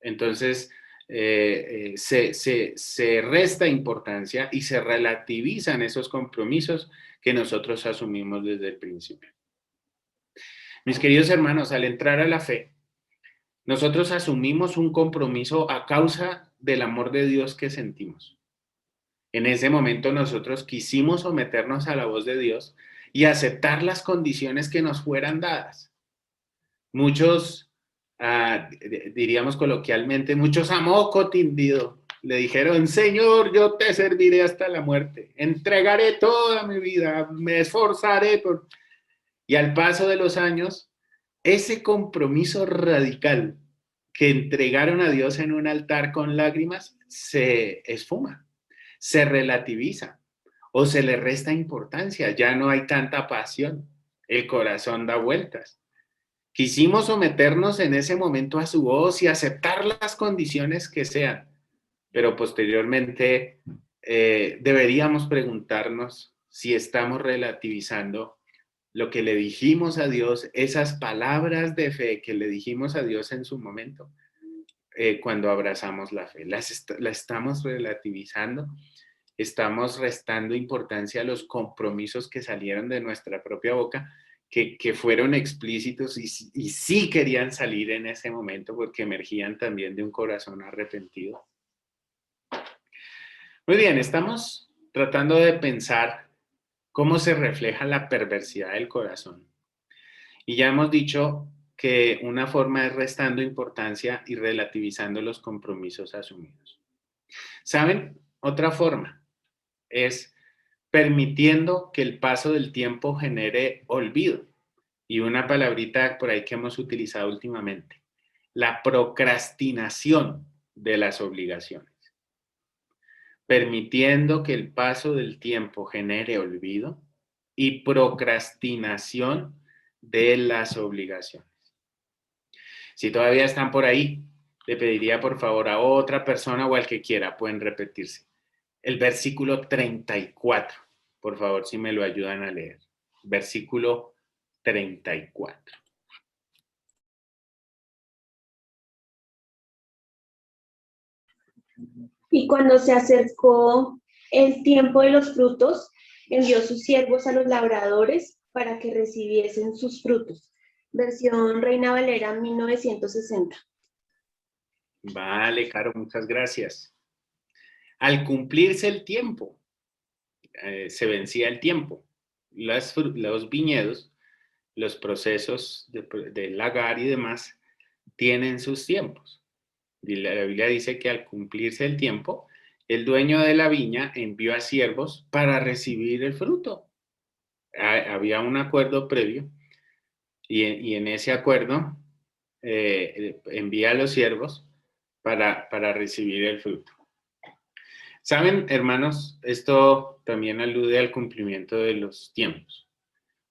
Entonces, se resta importancia y se relativizan esos compromisos que nosotros asumimos desde el principio. Mis queridos hermanos, al entrar a la fe, nosotros asumimos un compromiso a causa del amor de Dios que sentimos. En ese momento nosotros quisimos someternos a la voz de Dios y aceptar las condiciones que nos fueran dadas. Muchos, diríamos coloquialmente, muchos a moco tendido le dijeron, Señor, yo te serviré hasta la muerte, entregaré toda mi vida, me esforzaré por... Y al paso de los años, ese compromiso radical que entregaron a Dios en un altar con lágrimas se esfuma, se relativiza o se le resta importancia. Ya no hay tanta pasión, el corazón da vueltas. Quisimos someternos en ese momento a su voz y aceptar las condiciones que sean, pero posteriormente deberíamos preguntarnos si estamos relativizando lo que le dijimos a Dios, esas palabras de fe que le dijimos a Dios en su momento, cuando abrazamos la fe. La estamos relativizando, estamos restando importancia a los compromisos que salieron de nuestra propia boca, que fueron explícitos y sí querían salir en ese momento porque emergían también de un corazón arrepentido. Muy bien, estamos tratando de pensar cómo se refleja la perversidad del corazón. Y ya hemos dicho que una forma es restando importancia y relativizando los compromisos asumidos. ¿Saben? Otra forma es permitiendo que el paso del tiempo genere olvido. Y una palabrita por ahí que hemos utilizado últimamente, la procrastinación de las obligaciones. Permitiendo que el paso del tiempo genere olvido y procrastinación de las obligaciones. Si todavía están por ahí, le pediría por favor a otra persona o al que quiera, pueden repetirse. El versículo 34, por favor, si me lo ayudan a leer. Versículo 34. Y cuando se acercó el tiempo de los frutos, envió sus siervos a los labradores para que recibiesen sus frutos. Versión Reina Valera 1960. Vale, Caro, muchas gracias. Al cumplirse el tiempo, se vencía el tiempo. Los viñedos, los procesos de lagar y demás, tienen sus tiempos. Y la Biblia dice que al cumplirse el tiempo, el dueño de la viña envió a siervos para recibir el fruto. Había un acuerdo previo y en ese acuerdo envía a los siervos para recibir el fruto. Saben, hermanos, esto también alude al cumplimiento de los tiempos.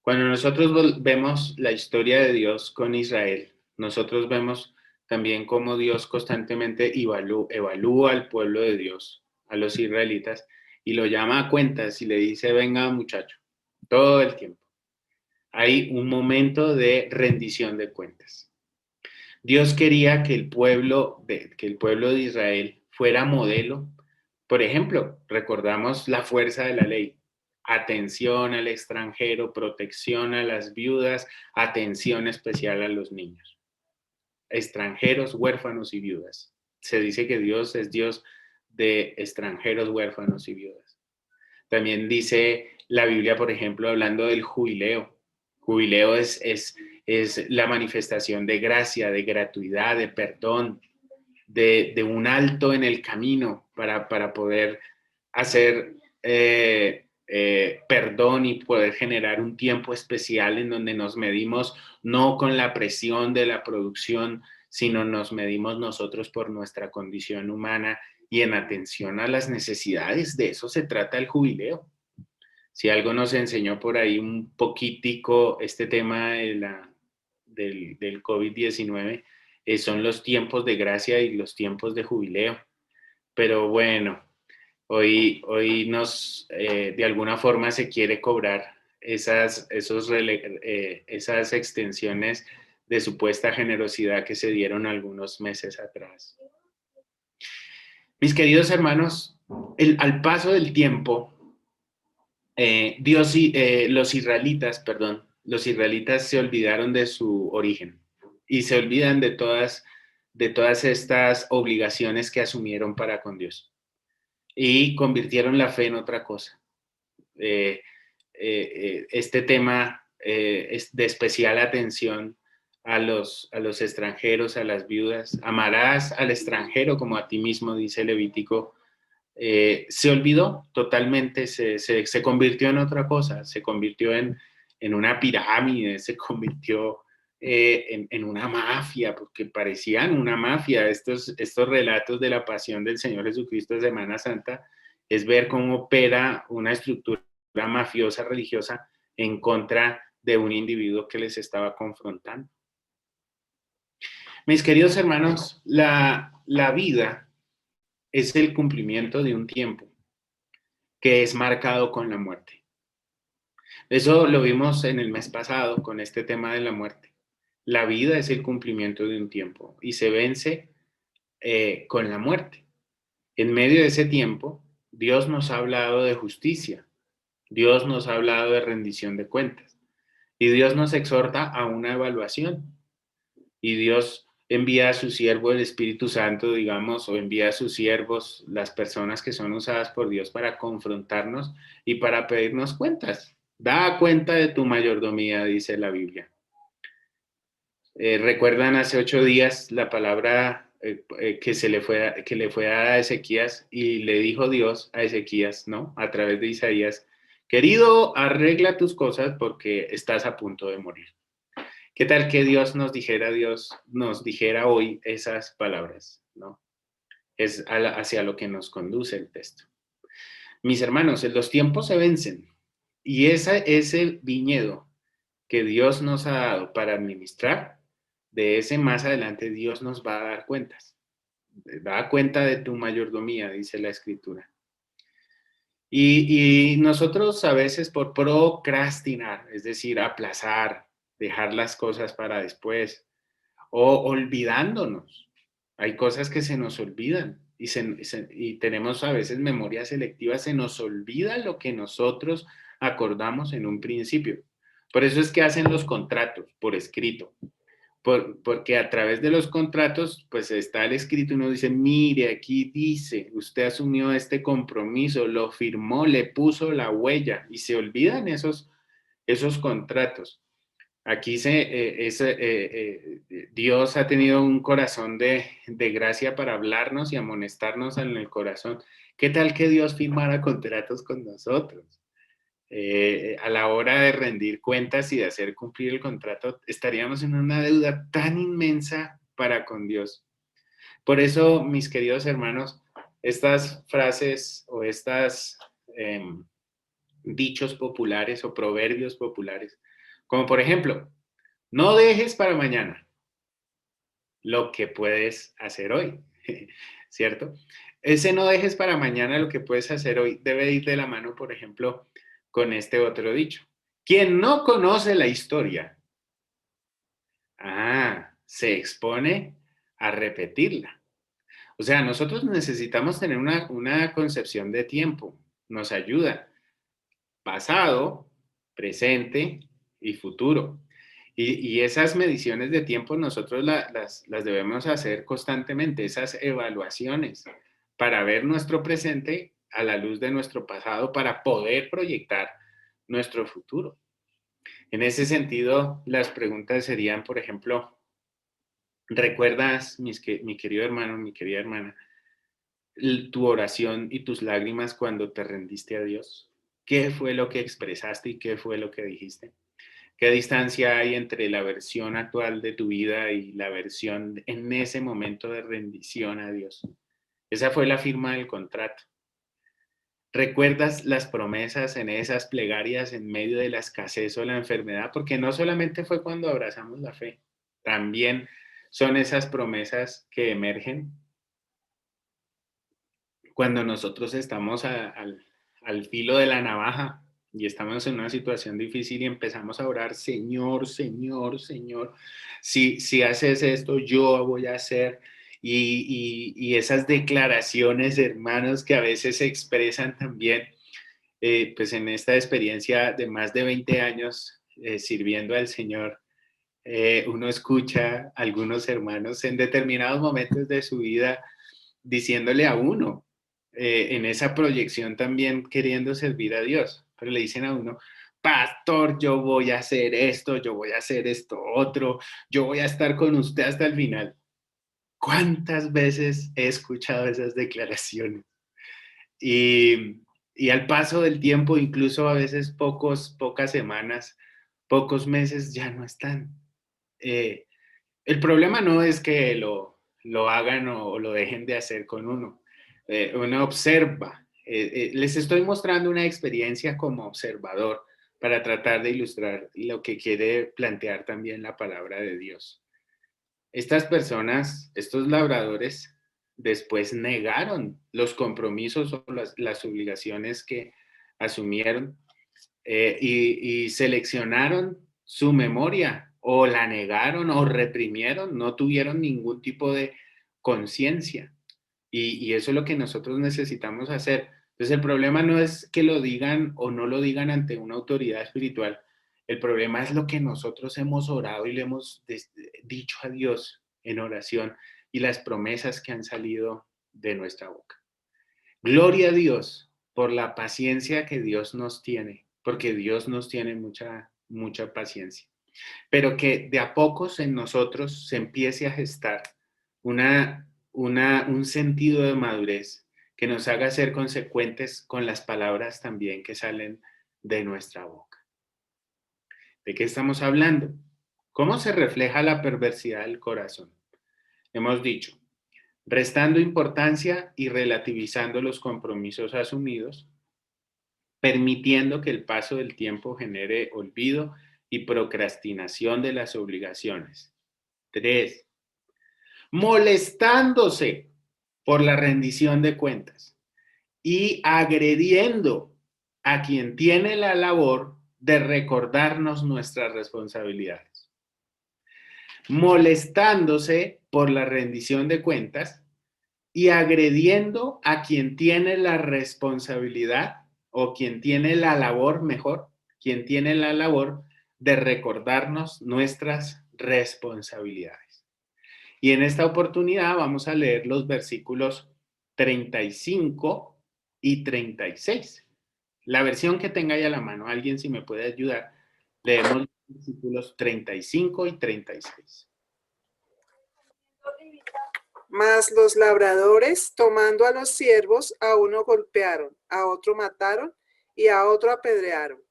Cuando nosotros vemos la historia de Dios con Israel, nosotros vemos también cómo Dios constantemente evalúa al pueblo de Dios, a los israelitas, y lo llama a cuentas y le dice, venga muchacho, todo el tiempo. Hay un momento de rendición de cuentas. Dios quería que el pueblo de Israel fuera modelo. Por ejemplo, recordamos la fuerza de la ley. Atención al extranjero, protección a las viudas, atención especial a los niños. Extranjeros, huérfanos y viudas. Se dice que Dios es Dios de extranjeros, huérfanos y viudas. También dice la Biblia, por ejemplo, hablando del jubileo. Jubileo es la manifestación de gracia, de gratuidad, de perdón, de un alto en el camino para poder hacer perdón y poder generar un tiempo especial en donde nos medimos no con la presión de la producción, sino nos medimos nosotros por nuestra condición humana y en atención a las necesidades. De eso se trata el jubileo. Si algo nos enseñó por ahí un poquitico este tema del COVID-19, son los tiempos de gracia y los tiempos de jubileo. Pero bueno, hoy de alguna forma se quiere cobrar esas extensiones de supuesta generosidad que se dieron algunos meses atrás. Mis queridos hermanos, al paso del tiempo, los israelitas se olvidaron de su origen y se olvidan de todas estas obligaciones que asumieron para con Dios y convirtieron la fe en otra cosa. Este tema es de especial atención a los extranjeros, a las viudas. Amarás al extranjero como a ti mismo, dice Levítico. Se olvidó totalmente, se convirtió en otra cosa, se convirtió en una pirámide, se convirtió en una mafia, porque parecían una mafia. Estos relatos de la pasión del Señor Jesucristo de Semana Santa es ver cómo opera una estructura mafiosa religiosa en contra de un individuo que les estaba confrontando. Mis queridos hermanos, la vida es el cumplimiento de un tiempo que es marcado con la muerte. Eso lo vimos en el mes pasado con este tema de la muerte. La vida es el cumplimiento de un tiempo y se vence con la muerte. En medio de ese tiempo, Dios nos ha hablado de justicia, Dios nos ha hablado de rendición de cuentas y Dios nos exhorta a una evaluación y Dios envía a su siervo el Espíritu Santo, digamos, o envía a sus siervos, las personas que son usadas por Dios para confrontarnos y para pedirnos cuentas. Da cuenta de tu mayordomía, dice la Biblia. ¿Recuerdan hace 8 días la palabra que le fue dada a Ezequías y le dijo Dios a Ezequías, ¿no? A través de Isaías, querido, arregla tus cosas porque estás a punto de morir. ¿Qué tal que Dios nos dijera hoy esas palabras, ¿no? Es hacia lo que nos conduce el texto. Mis hermanos, los tiempos se vencen y ese viñedo que Dios nos ha dado para administrar, de ese más adelante Dios nos va a dar cuentas. Da cuenta de tu mayordomía, dice la Escritura. Y nosotros a veces por procrastinar, es decir, aplazar, dejar las cosas para después o olvidándonos. Hay cosas que se nos olvidan y tenemos a veces memoria selectiva, se nos olvida lo que nosotros acordamos en un principio. Por eso es que hacen los contratos por escrito, porque a través de los contratos pues está el escrito y uno dice, mire, aquí dice, usted asumió este compromiso, lo firmó, le puso la huella y se olvidan esos contratos. Aquí Dios ha tenido un corazón de gracia para hablarnos y amonestarnos en el corazón. ¿Qué tal que Dios firmara contratos con nosotros? A la hora de rendir cuentas y de hacer cumplir el contrato, estaríamos en una deuda tan inmensa para con Dios. Por eso, mis queridos hermanos, estas frases o estas dichos populares o proverbios populares, como por ejemplo, no dejes para mañana lo que puedes hacer hoy, ¿cierto? Ese no dejes para mañana lo que puedes hacer hoy debe ir de la mano, por ejemplo, con este otro dicho. Quien no conoce la historia, se expone a repetirla. O sea, nosotros necesitamos tener una concepción de tiempo. Nos ayuda pasado, presente y futuro. Y esas mediciones de tiempo nosotros las debemos hacer constantemente, esas evaluaciones para ver nuestro presente a la luz de nuestro pasado para poder proyectar nuestro futuro. En ese sentido, las preguntas serían, por ejemplo, ¿recuerdas, mi querido hermano, mi querida hermana, tu oración y tus lágrimas cuando te rendiste a Dios? ¿Qué fue lo que expresaste y qué fue lo que dijiste? ¿Qué distancia hay entre la versión actual de tu vida y la versión en ese momento de rendición a Dios? Esa fue la firma del contrato. ¿Recuerdas las promesas en esas plegarias en medio de la escasez o la enfermedad? Porque no solamente fue cuando abrazamos la fe, también son esas promesas que emergen cuando nosotros estamos al filo de la navaja y estamos en una situación difícil y empezamos a orar, Señor, Señor, Señor, si haces esto, yo voy a hacer. Y esas declaraciones, hermanos, que a veces se expresan también, pues en esta experiencia de más de 20 años sirviendo al Señor, uno escucha a algunos hermanos en determinados momentos de su vida diciéndole a uno, en esa proyección también queriendo servir a Dios, pero le dicen a uno, pastor, yo voy a hacer esto, yo voy a hacer esto otro, yo voy a estar con usted hasta el final. ¿Cuántas veces he escuchado esas declaraciones? Y al paso del tiempo, incluso a veces pocas semanas, pocos meses, ya no están. El problema no es que lo hagan o lo dejen de hacer con uno. Uno observa. Les estoy mostrando una experiencia como observador para tratar de ilustrar lo que quiere plantear también la palabra de Dios. Estas personas, estos labradores, después negaron los compromisos o las obligaciones que asumieron y seleccionaron su memoria o la negaron o reprimieron, no tuvieron ningún tipo de conciencia. Y eso es lo que nosotros necesitamos hacer. Entonces el problema no es que lo digan o no lo digan ante una autoridad espiritual. El problema es lo que nosotros hemos orado y le hemos dicho a Dios en oración y las promesas que han salido de nuestra boca. Gloria a Dios por la paciencia que Dios nos tiene, porque Dios nos tiene mucha paciencia. Pero que de a pocos en nosotros se empiece a gestar un sentido de madurez que nos haga ser consecuentes con las palabras también que salen de nuestra boca. ¿De qué estamos hablando? ¿Cómo se refleja la perversidad del corazón? Hemos dicho, restando importancia y relativizando los compromisos asumidos, permitiendo que el paso del tiempo genere olvido y procrastinación de las obligaciones. 3. Molestándose por la rendición de cuentas y agrediendo a quien tiene la labor de recordarnos nuestras responsabilidades. Molestándose por la rendición de cuentas y agrediendo a quien tiene la responsabilidad o quien tiene la labor, mejor, quien tiene la labor de recordarnos nuestras responsabilidades. Y en esta oportunidad vamos a leer los versículos 35 y 36. La versión que tenga ahí a la mano, alguien si me puede ayudar, leemos los versículos 35 y 36. Mas los labradores, tomando a los siervos, a uno golpearon, a otro mataron y a otro apedrearon.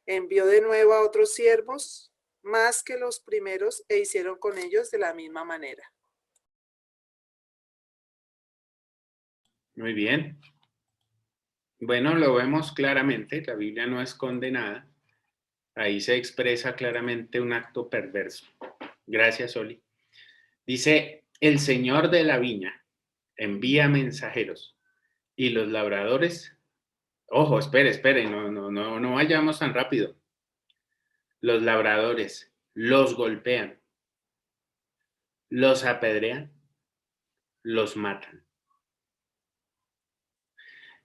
Envió de nuevo a otros siervos, más que los primeros, e hicieron con ellos de la misma manera. Muy bien. Bueno, lo vemos claramente, la Biblia no esconde nada. Ahí se expresa claramente un acto perverso. Gracias, Oli. Dice, el Señor de la viña envía mensajeros y los labradores, ojo, espere, no vayamos tan rápido. Los labradores los golpean, los apedrean, los matan.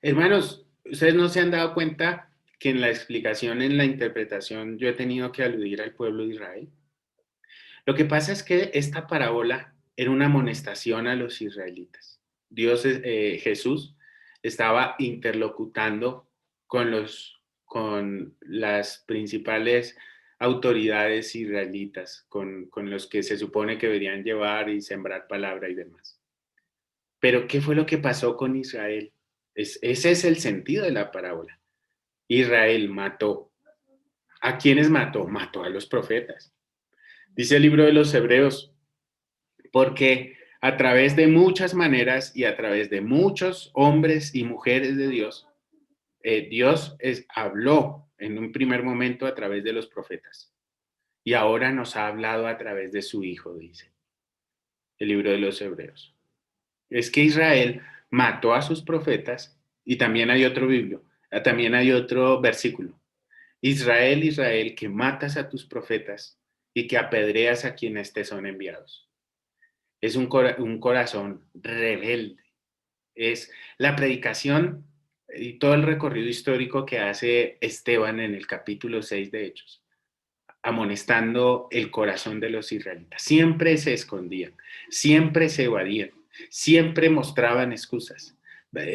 Hermanos, ustedes no se han dado cuenta que en la explicación, en la interpretación, yo he tenido que aludir al pueblo de Israel. Lo que pasa es que esta parábola era una amonestación a los israelitas. Jesús estaba interlocutando con las principales autoridades israelitas, con los que se supone que deberían llevar y sembrar palabra y demás. Pero ¿qué fue lo que pasó con Israel? Ese es el sentido de la parábola. Israel mató. ¿A quiénes mató? Mató a los profetas. Dice el libro de los Hebreos, porque a través de muchas maneras y a través de muchos hombres y mujeres de Dios, Dios habló en un primer momento a través de los profetas y ahora nos ha hablado a través de su Hijo, dice el libro de los Hebreos. Es que Israel mató a sus profetas y también hay otro versículo. Israel, Israel, que matas a tus profetas y que apedreas a quienes te son enviados. Es un corazón rebelde. Es la predicación y todo el recorrido histórico que hace Esteban en el capítulo 6 de Hechos, amonestando el corazón de los israelitas. Siempre se escondían, siempre se evadían, siempre mostraban excusas,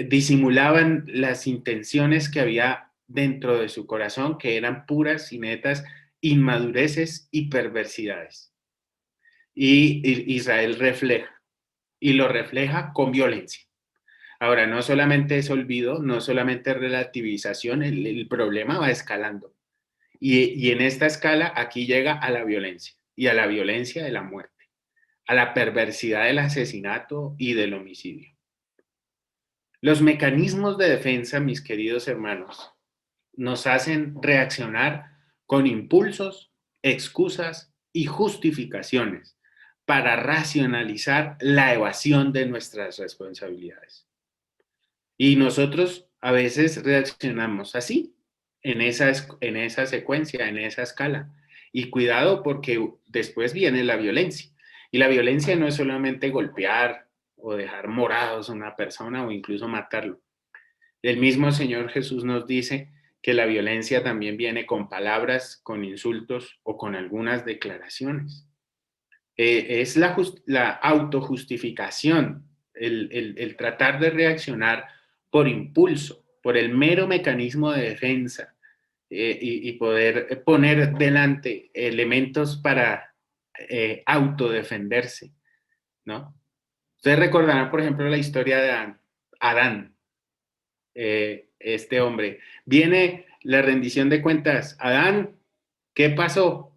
disimulaban las intenciones que había dentro de su corazón, que eran puras y netas inmadureces y perversidades. Y Israel refleja, y lo refleja con violencia. Ahora, no solamente es olvido, no solamente relativización, el problema va escalando. Y en esta escala, aquí llega a la violencia, y a la violencia de la muerte, a la perversidad del asesinato y del homicidio. Los mecanismos de defensa, mis queridos hermanos, nos hacen reaccionar con impulsos, excusas y justificaciones para racionalizar la evasión de nuestras responsabilidades. Y nosotros a veces reaccionamos así, en esa secuencia, en esa escala. Y cuidado porque después viene la violencia. Y la violencia no es solamente golpear o dejar morados a una persona o incluso matarlo. El mismo Señor Jesús nos dice que la violencia también viene con palabras, con insultos o con algunas declaraciones. Es la autojustificación, el tratar de reaccionar por impulso, por el mero mecanismo de defensa y poder poner delante elementos para autodefenderse, ¿no? Ustedes recordarán, por ejemplo, la historia de Adán. Este hombre. Viene la rendición de cuentas. Adán, ¿qué pasó?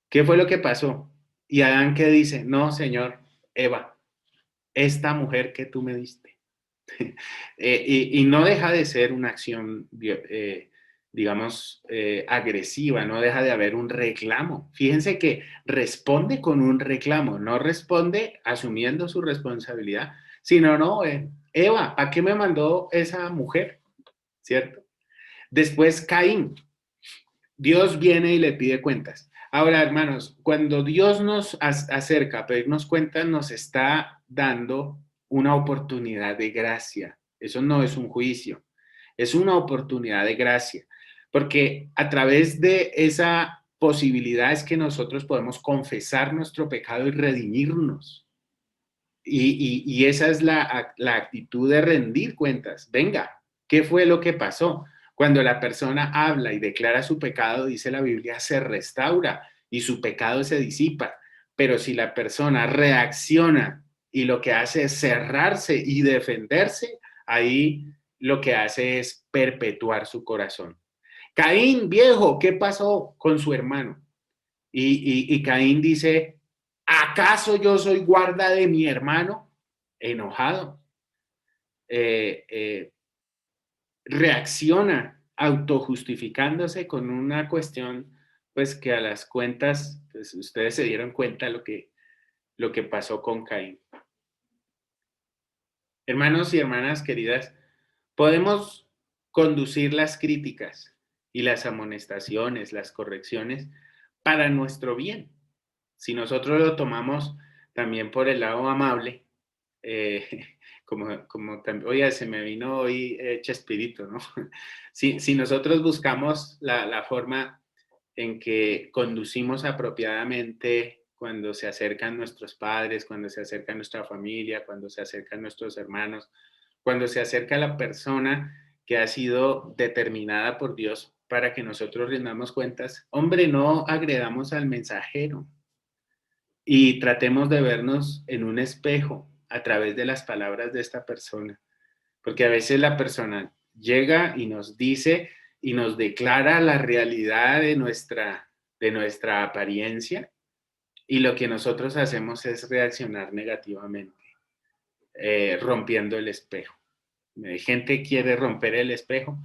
¿Qué fue lo que pasó? Y Adán, ¿qué dice? No, Señor, Eva, esta mujer que tú me diste. Y no deja de ser una acción, digamos, agresiva, no deja de haber un reclamo. Fíjense que responde con un reclamo, no responde asumiendo su responsabilidad, sino, no, Eva, ¿a qué me mandó esa mujer? ¿Cierto? Después Caín. Dios viene y le pide cuentas. Ahora, hermanos, cuando Dios nos acerca a pedirnos cuentas, nos está dando una oportunidad de gracia. Eso no es un juicio, es una oportunidad de gracia. Porque a través de esa posibilidad es que nosotros podemos confesar nuestro pecado y redimirnos. Y esa es la actitud de rendir cuentas. Venga, ¿qué fue lo que pasó? Cuando la persona habla y declara su pecado, dice la Biblia, se restaura y su pecado se disipa. Pero si la persona reacciona y lo que hace es cerrarse y defenderse, ahí lo que hace es perpetuar su corazón. Caín, viejo, ¿qué pasó con su hermano? Y Caín dice, ¿acaso yo soy guarda de mi hermano? Enojado. reacciona autojustificándose con una cuestión, pues que a las cuentas, pues ustedes se dieron cuenta lo que pasó con Caín. Hermanos y hermanas queridas, podemos conducir las críticas y las amonestaciones, las correcciones para nuestro bien. Si nosotros lo tomamos también por el lado amable, como también, oye, se me vino hoy Chespirito, ¿no? Si nosotros buscamos la forma en que conducimos apropiadamente cuando se acercan nuestros padres, cuando se acerca nuestra familia, cuando se acercan nuestros hermanos, cuando se acerca la persona que ha sido determinada por Dios para que nosotros rindamos cuentas, hombre, no agredamos al mensajero y tratemos de vernos en un espejo a través de las palabras de esta persona, porque a veces la persona llega y nos dice y nos declara la realidad de nuestra apariencia, y lo que nosotros hacemos es reaccionar negativamente, rompiendo el espejo. Gente quiere romper el espejo,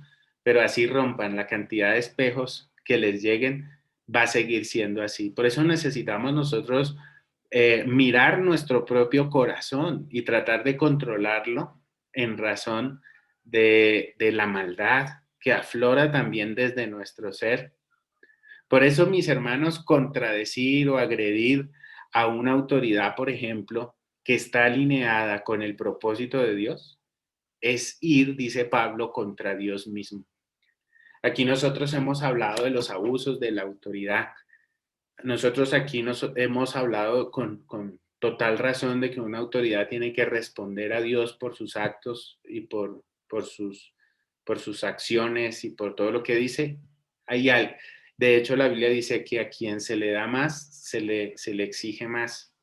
pero así rompan la cantidad de espejos que les lleguen, va a seguir siendo así. Por eso necesitamos nosotros mirar nuestro propio corazón y tratar de controlarlo en razón de la maldad que aflora también desde nuestro ser. Por eso, mis hermanos, contradecir o agredir a una autoridad, por ejemplo, que está alineada con el propósito de Dios, es ir, dice Pablo, contra Dios mismo. Aquí nosotros hemos hablado de los abusos de la autoridad. Nosotros aquí hemos hablado con total razón de que una autoridad tiene que responder a Dios por sus actos y por sus acciones y por todo lo que dice. De hecho, la Biblia dice que a quien se le da más, se le exige más.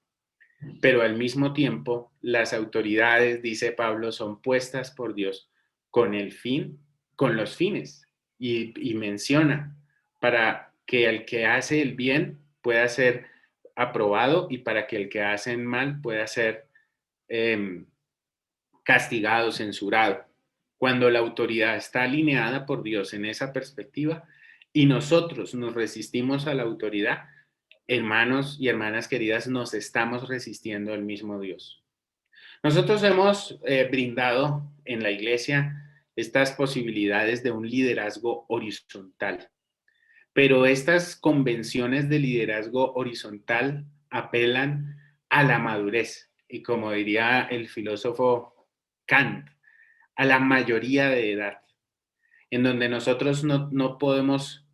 Pero al mismo tiempo, las autoridades, dice Pablo, son puestas por Dios con los fines. Y menciona, para que el que hace el bien pueda ser aprobado y para que el que hace el mal pueda ser castigado, censurado. Cuando la autoridad está alineada por Dios en esa perspectiva y nosotros nos resistimos a la autoridad, hermanos y hermanas queridas, nos estamos resistiendo al mismo Dios. Nosotros hemos brindado en la iglesia estas posibilidades de un liderazgo horizontal, pero estas convenciones de liderazgo horizontal apelan a la madurez y, como diría el filósofo Kant, a la mayoría de edad, en donde nosotros no podemos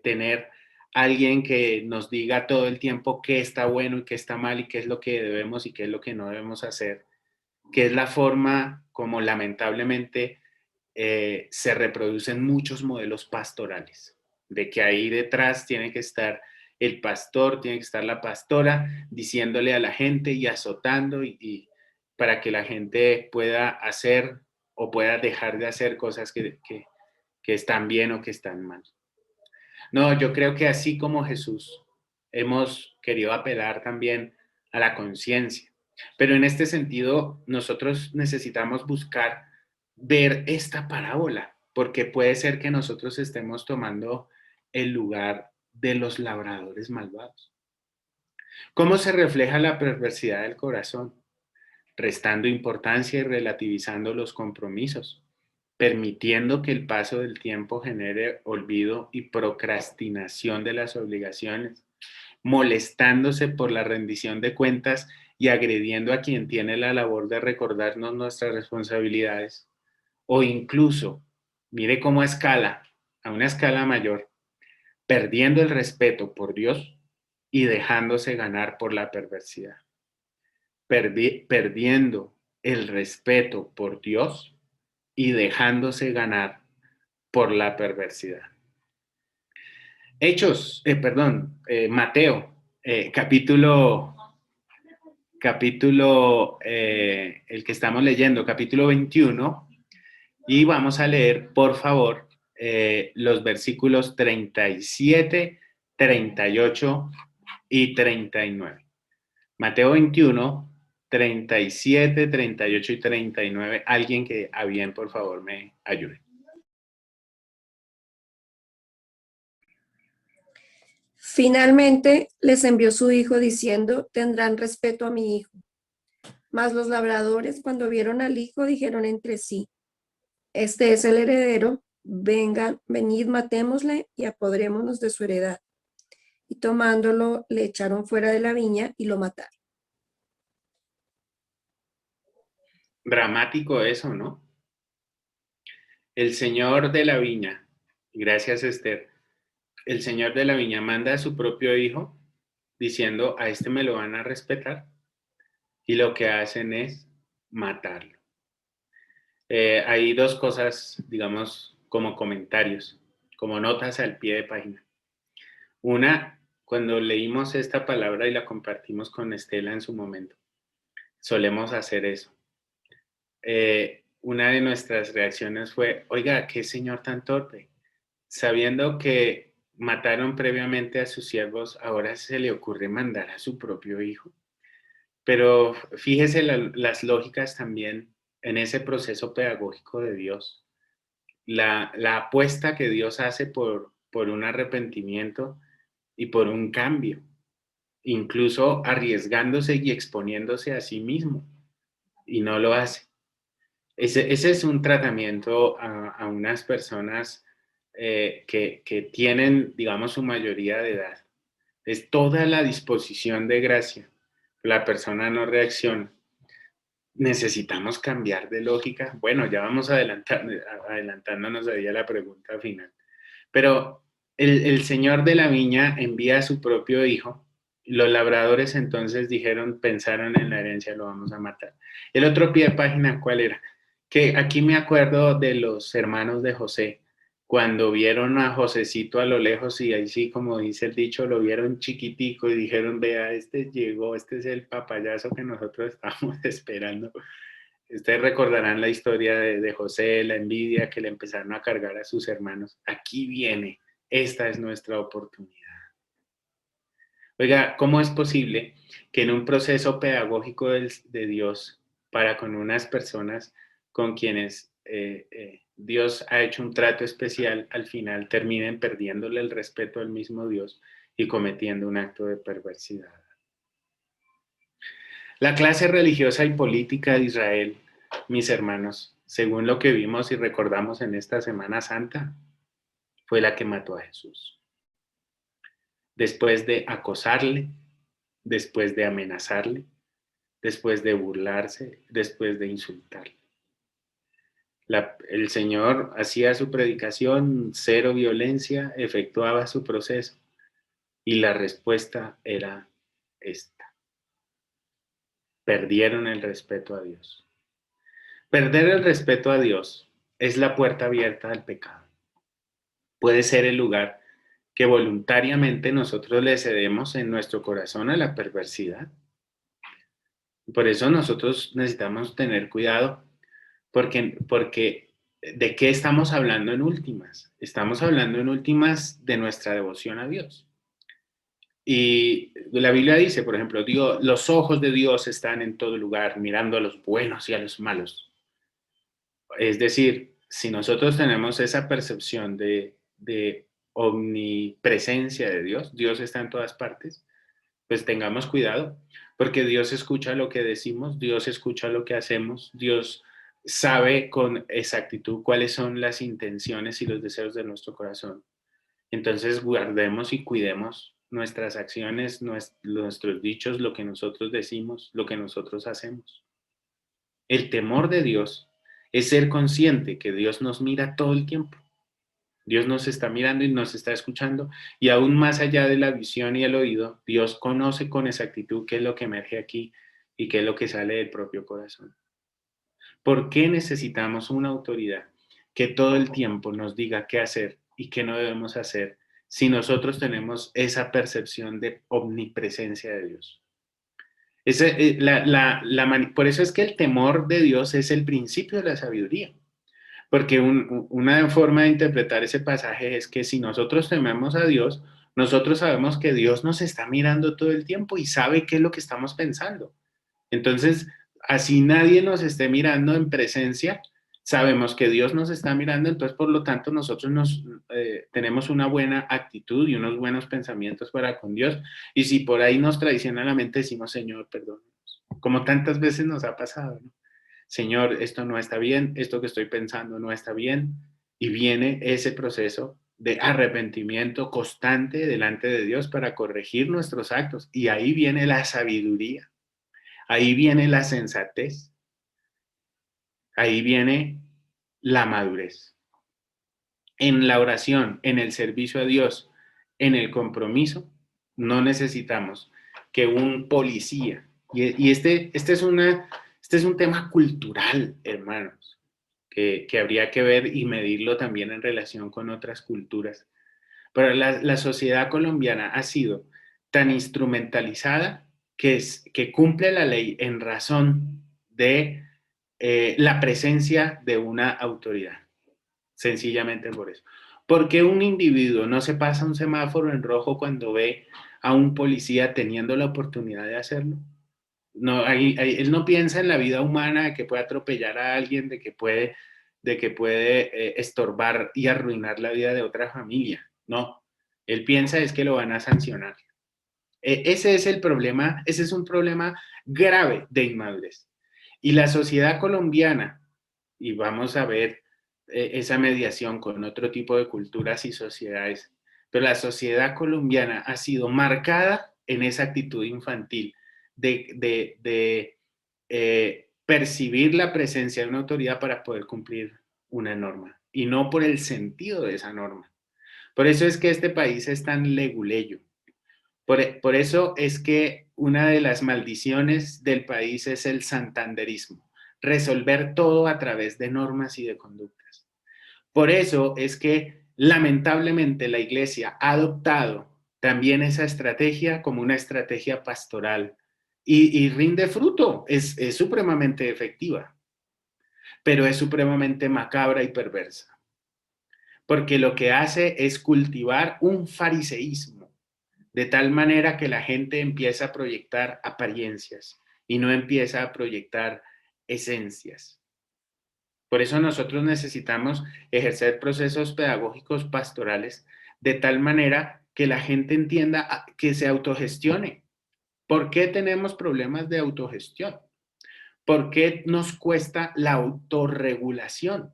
tener alguien que nos diga todo el tiempo qué está bueno y qué está mal y qué es lo que debemos y qué es lo que no debemos hacer, que es la forma como lamentablemente se reproducen muchos modelos pastorales, de que ahí detrás tiene que estar el pastor, tiene que estar la pastora diciéndole a la gente y azotando y para que la gente pueda hacer o pueda dejar de hacer cosas que están bien o que están mal. No, yo creo que así como Jesús, hemos querido apelar también a la conciencia. Pero en este sentido, nosotros necesitamos buscar ver esta parábola, porque puede ser que nosotros estemos tomando el lugar de los labradores malvados. ¿Cómo se refleja la perversidad del corazón? Restando importancia y relativizando los compromisos, permitiendo que el paso del tiempo genere olvido y procrastinación de las obligaciones, molestándose por la rendición de cuentas y agrediendo a quien tiene la labor de recordarnos nuestras responsabilidades, o incluso, mire cómo escala, a una escala mayor, perdiendo el respeto por Dios y dejándose ganar por la perversidad. Perdiendo el respeto por Dios y dejándose ganar por la perversidad. Mateo, capítulo, el que estamos leyendo, capítulo 21, y vamos a leer, por favor, los versículos 37, 38 y 39. Mateo 21, 37, 38 y 39. Alguien que a bien, por favor, me ayude. Finalmente les envió su hijo diciendo, tendrán respeto a mi hijo. Mas los labradores, cuando vieron al hijo, dijeron entre sí, este es el heredero, vengan, venid, matémosle y apoderémonos de su heredad. Y tomándolo, le echaron fuera de la viña y lo mataron. Dramático eso, ¿no? El señor de la viña, gracias Esther, el señor de la viña manda a su propio hijo diciendo, a este me lo van a respetar, y lo que hacen es matarlo. Hay dos cosas, digamos, como comentarios, como notas al pie de página. Una, cuando leímos esta palabra y la compartimos con Estela en su momento, solemos hacer eso. Una de nuestras reacciones fue, oiga, qué señor tan torpe. Sabiendo que mataron previamente a sus siervos, ahora se le ocurre mandar a su propio hijo. Pero fíjese las lógicas también en ese proceso pedagógico de Dios. La apuesta que Dios hace por un arrepentimiento y por un cambio, incluso arriesgándose y exponiéndose a sí mismo, y no lo hace. Ese es un tratamiento a unas personas que tienen, digamos, su mayoría de edad. Es toda la disposición de gracia. La persona no reacciona. Necesitamos cambiar de lógica. Bueno, ya vamos adelantándonos ahí a la pregunta final. Pero el señor de la viña envía a su propio hijo. Los labradores entonces pensaron en la herencia, lo vamos a matar. El otro pie de página, ¿cuál era? Que aquí me acuerdo de los hermanos de José, cuando vieron a Josecito a lo lejos y ahí sí, como dice el dicho, lo vieron chiquitico y dijeron, vea, este llegó, este es el papayazo que nosotros estábamos esperando. Ustedes recordarán la historia de José, la envidia que le empezaron a cargar a sus hermanos. Aquí viene, esta es nuestra oportunidad. Oiga, ¿cómo es posible que en un proceso pedagógico de Dios para con unas personas con quienes Dios ha hecho un trato especial, al final terminen perdiéndole el respeto al mismo Dios y cometiendo un acto de perversidad? La clase religiosa y política de Israel, mis hermanos, según lo que vimos y recordamos en esta Semana Santa, fue la que mató a Jesús. Después de acosarle, después de amenazarle, después de burlarse, después de insultarle. El Señor hacía su predicación, cero violencia, efectuaba su proceso y la respuesta era esta. Perdieron el respeto a Dios. Perder el respeto a Dios es la puerta abierta al pecado. Puede ser el lugar que voluntariamente nosotros le cedemos en nuestro corazón a la perversidad. Por eso nosotros necesitamos tener cuidado, porque ¿de qué estamos hablando en últimas? Estamos hablando en últimas de nuestra devoción a Dios. Y la Biblia dice, por ejemplo, los ojos de Dios están en todo lugar, mirando a los buenos y a los malos. Es decir, si nosotros tenemos esa percepción de omnipresencia de Dios, Dios está en todas partes, pues tengamos cuidado, porque Dios escucha lo que decimos, Dios escucha lo que hacemos, Dios sabe con exactitud cuáles son las intenciones y los deseos de nuestro corazón. Entonces guardemos y cuidemos nuestras acciones, nuestros dichos, lo que nosotros decimos, lo que nosotros hacemos. El temor de Dios es ser consciente que Dios nos mira todo el tiempo. Dios nos está mirando y nos está escuchando, y aún más allá de la visión y el oído, Dios conoce con exactitud qué es lo que emerge aquí y qué es lo que sale del propio corazón. ¿Por qué necesitamos una autoridad que todo el tiempo nos diga qué hacer y qué no debemos hacer si nosotros tenemos esa percepción de omnipresencia de Dios? Por eso es que el temor de Dios es el principio de la sabiduría. Porque una forma de interpretar ese pasaje es que si nosotros tememos a Dios, nosotros sabemos que Dios nos está mirando todo el tiempo y sabe qué es lo que estamos pensando. Entonces, así nadie nos esté mirando en presencia, sabemos que Dios nos está mirando, entonces por lo tanto nosotros tenemos una buena actitud y unos buenos pensamientos para con Dios. Y si por ahí nos traiciona la mente, decimos, Señor, perdónanos. Como tantas veces nos ha pasado, ¿no? Señor, esto no está bien, esto que estoy pensando no está bien. Y viene ese proceso de arrepentimiento constante delante de Dios para corregir nuestros actos. Y ahí viene la sabiduría, ahí viene la sensatez, ahí viene la madurez. En la oración, en el servicio a Dios, en el compromiso, no necesitamos que un policía, y este es un tema cultural, hermanos, que habría que ver y medirlo también en relación con otras culturas. Pero la sociedad colombiana ha sido tan instrumentalizada que cumple la ley en razón de la presencia de una autoridad. Sencillamente por eso. ¿Por qué un individuo no se pasa un semáforo en rojo cuando ve a un policía teniendo la oportunidad de hacerlo? No, él no piensa en la vida humana, de que puede atropellar a alguien, de que puede estorbar y arruinar la vida de otra familia. No, él piensa es que lo van a sancionar. Ese es el problema, ese es un problema grave de inmadurez. Y la sociedad colombiana, y vamos a ver esa mediación con otro tipo de culturas y sociedades, pero la sociedad colombiana ha sido marcada en esa actitud infantil de percibir la presencia de una autoridad para poder cumplir una norma y no por el sentido de esa norma. Por eso es que este país es tan leguleyo. Por eso es que una de las maldiciones del país es el santanderismo, resolver todo a través de normas y de conductas. Por eso es que lamentablemente la iglesia ha adoptado también esa estrategia como una estrategia pastoral y rinde fruto, es supremamente efectiva, pero es supremamente macabra y perversa, porque lo que hace es cultivar un fariseísmo, de tal manera que la gente empieza a proyectar apariencias y no empieza a proyectar esencias. Por eso nosotros necesitamos ejercer procesos pedagógicos pastorales de tal manera que la gente entienda que se autogestione. ¿Por qué tenemos problemas de autogestión? ¿Por qué nos cuesta la autorregulación?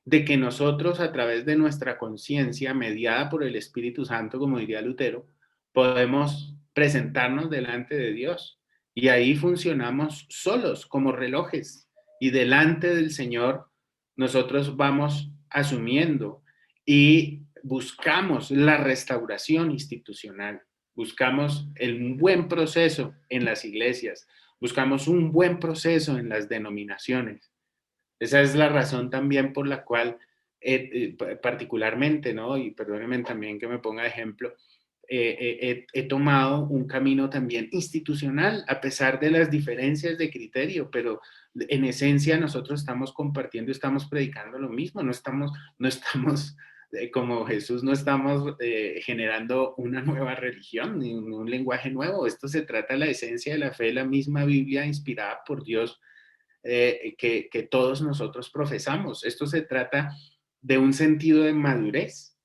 De que nosotros a través de nuestra conciencia mediada por el Espíritu Santo, como diría Lutero, podemos presentarnos delante de Dios y ahí funcionamos solos como relojes y delante del Señor nosotros vamos asumiendo y buscamos la restauración institucional, buscamos el buen proceso en las iglesias, buscamos un buen proceso en las denominaciones. Esa es la razón también por la cual particularmente, ¿no? Y perdónenme también que me ponga de ejemplo, he tomado un camino también institucional, a pesar de las diferencias de criterio, pero en esencia nosotros estamos compartiendo, estamos predicando lo mismo, no estamos como Jesús, no estamos generando una nueva religión, ni un lenguaje nuevo. Esto se trata de la esencia de la fe, la misma Biblia inspirada por Dios, que todos nosotros profesamos. Esto se trata de un sentido de madurez,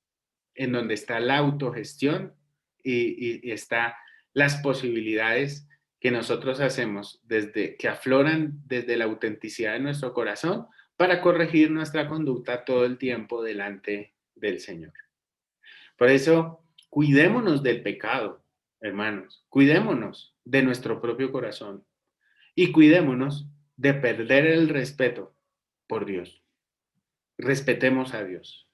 en donde está la autogestión y está las posibilidades que nosotros hacemos que afloran desde la autenticidad de nuestro corazón para corregir nuestra conducta todo el tiempo delante del Señor. Por eso, cuidémonos del pecado, hermanos, cuidémonos de nuestro propio corazón y cuidémonos de perder el respeto por Dios. Respetemos a Dios.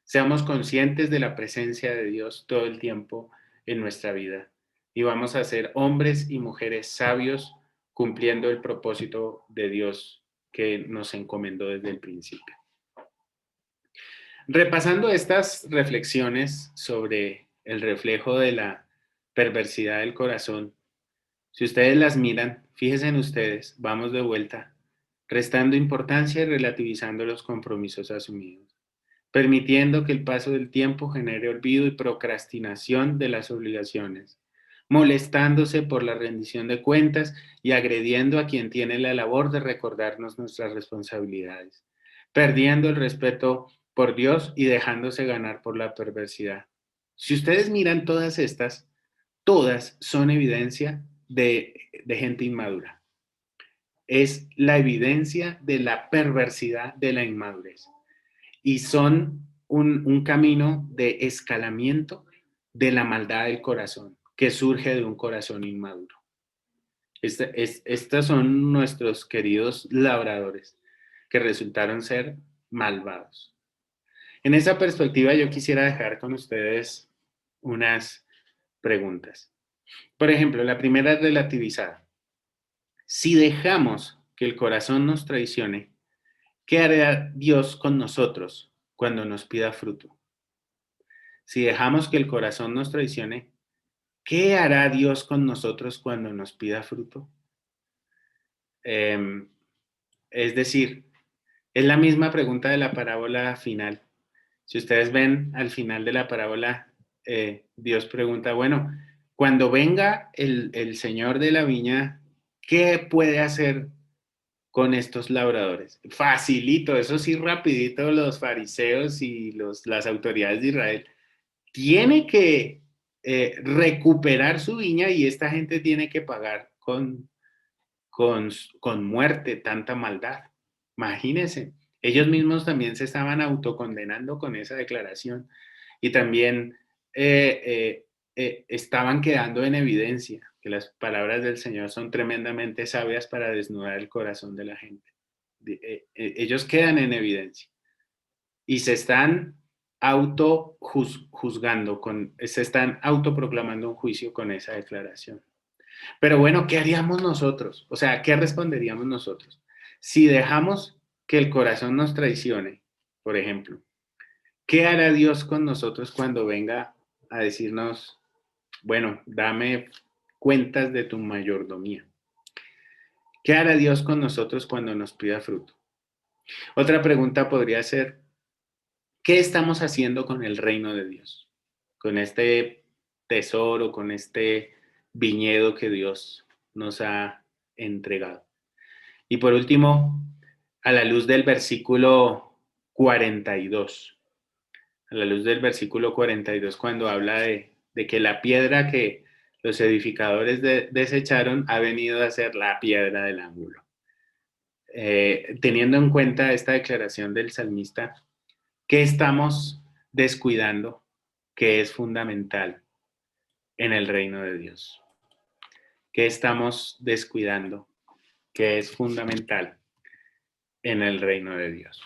Seamos conscientes de la presencia de Dios todo el tiempo en nuestra vida y vamos a ser hombres y mujeres sabios cumpliendo el propósito de Dios que nos encomendó desde el principio. Repasando estas reflexiones sobre el reflejo de la perversidad del corazón, si ustedes las miran, fíjense en ustedes, vamos de vuelta, restando importancia y relativizando los compromisos asumidos, permitiendo que el paso del tiempo genere olvido y procrastinación de las obligaciones, molestándose por la rendición de cuentas y agrediendo a quien tiene la labor de recordarnos nuestras responsabilidades, perdiendo el respeto por Dios y dejándose ganar por la perversidad. Si ustedes miran todas estas, todas son evidencia de gente inmadura. Es la evidencia de la perversidad de la inmadurez. Y son un camino de escalamiento de la maldad del corazón, que surge de un corazón inmaduro. Estos son nuestros queridos labradores, que resultaron ser malvados. En esa perspectiva yo quisiera dejar con ustedes unas preguntas. Por ejemplo, la primera es relativizada. Si dejamos que el corazón nos traicione, ¿qué hará Dios con nosotros cuando nos pida fruto? Si dejamos que el corazón nos traicione, ¿qué hará Dios con nosotros cuando nos pida fruto? Es decir, es la misma pregunta de la parábola final. Si ustedes ven al final de la parábola, Dios pregunta, bueno, cuando venga el Señor de la viña, ¿qué puede hacer con estos labradores? Facilito, eso sí, rapidito, los fariseos y las autoridades de Israel tiene que recuperar su viña y esta gente tiene que pagar con muerte tanta maldad. Imagínense, ellos mismos también se estaban autocondenando con esa declaración y también estaban quedando en evidencia que las palabras del Señor son tremendamente sabias para desnudar el corazón de la gente. Ellos quedan en evidencia y se están juzgando, se están autoproclamando un juicio con esa declaración. Pero bueno, ¿qué haríamos nosotros? O sea, ¿qué responderíamos nosotros? Si dejamos que el corazón nos traicione, por ejemplo, ¿qué hará Dios con nosotros cuando venga a decirnos, bueno, dame cuentas de tu mayordomía? ¿Qué hará Dios con nosotros cuando nos pida fruto? Otra pregunta podría ser, ¿qué estamos haciendo con el reino de Dios? Con este tesoro, con este viñedo que Dios nos ha entregado. Y por último, a la luz del versículo 42, a la luz del versículo 42, cuando habla de que la piedra que los edificadores desecharon ha venido a ser la piedra del ángulo. Teniendo en cuenta esta declaración del salmista, ¿qué estamos descuidando que es fundamental en el reino de Dios? ¿Qué estamos descuidando que es fundamental en el reino de Dios?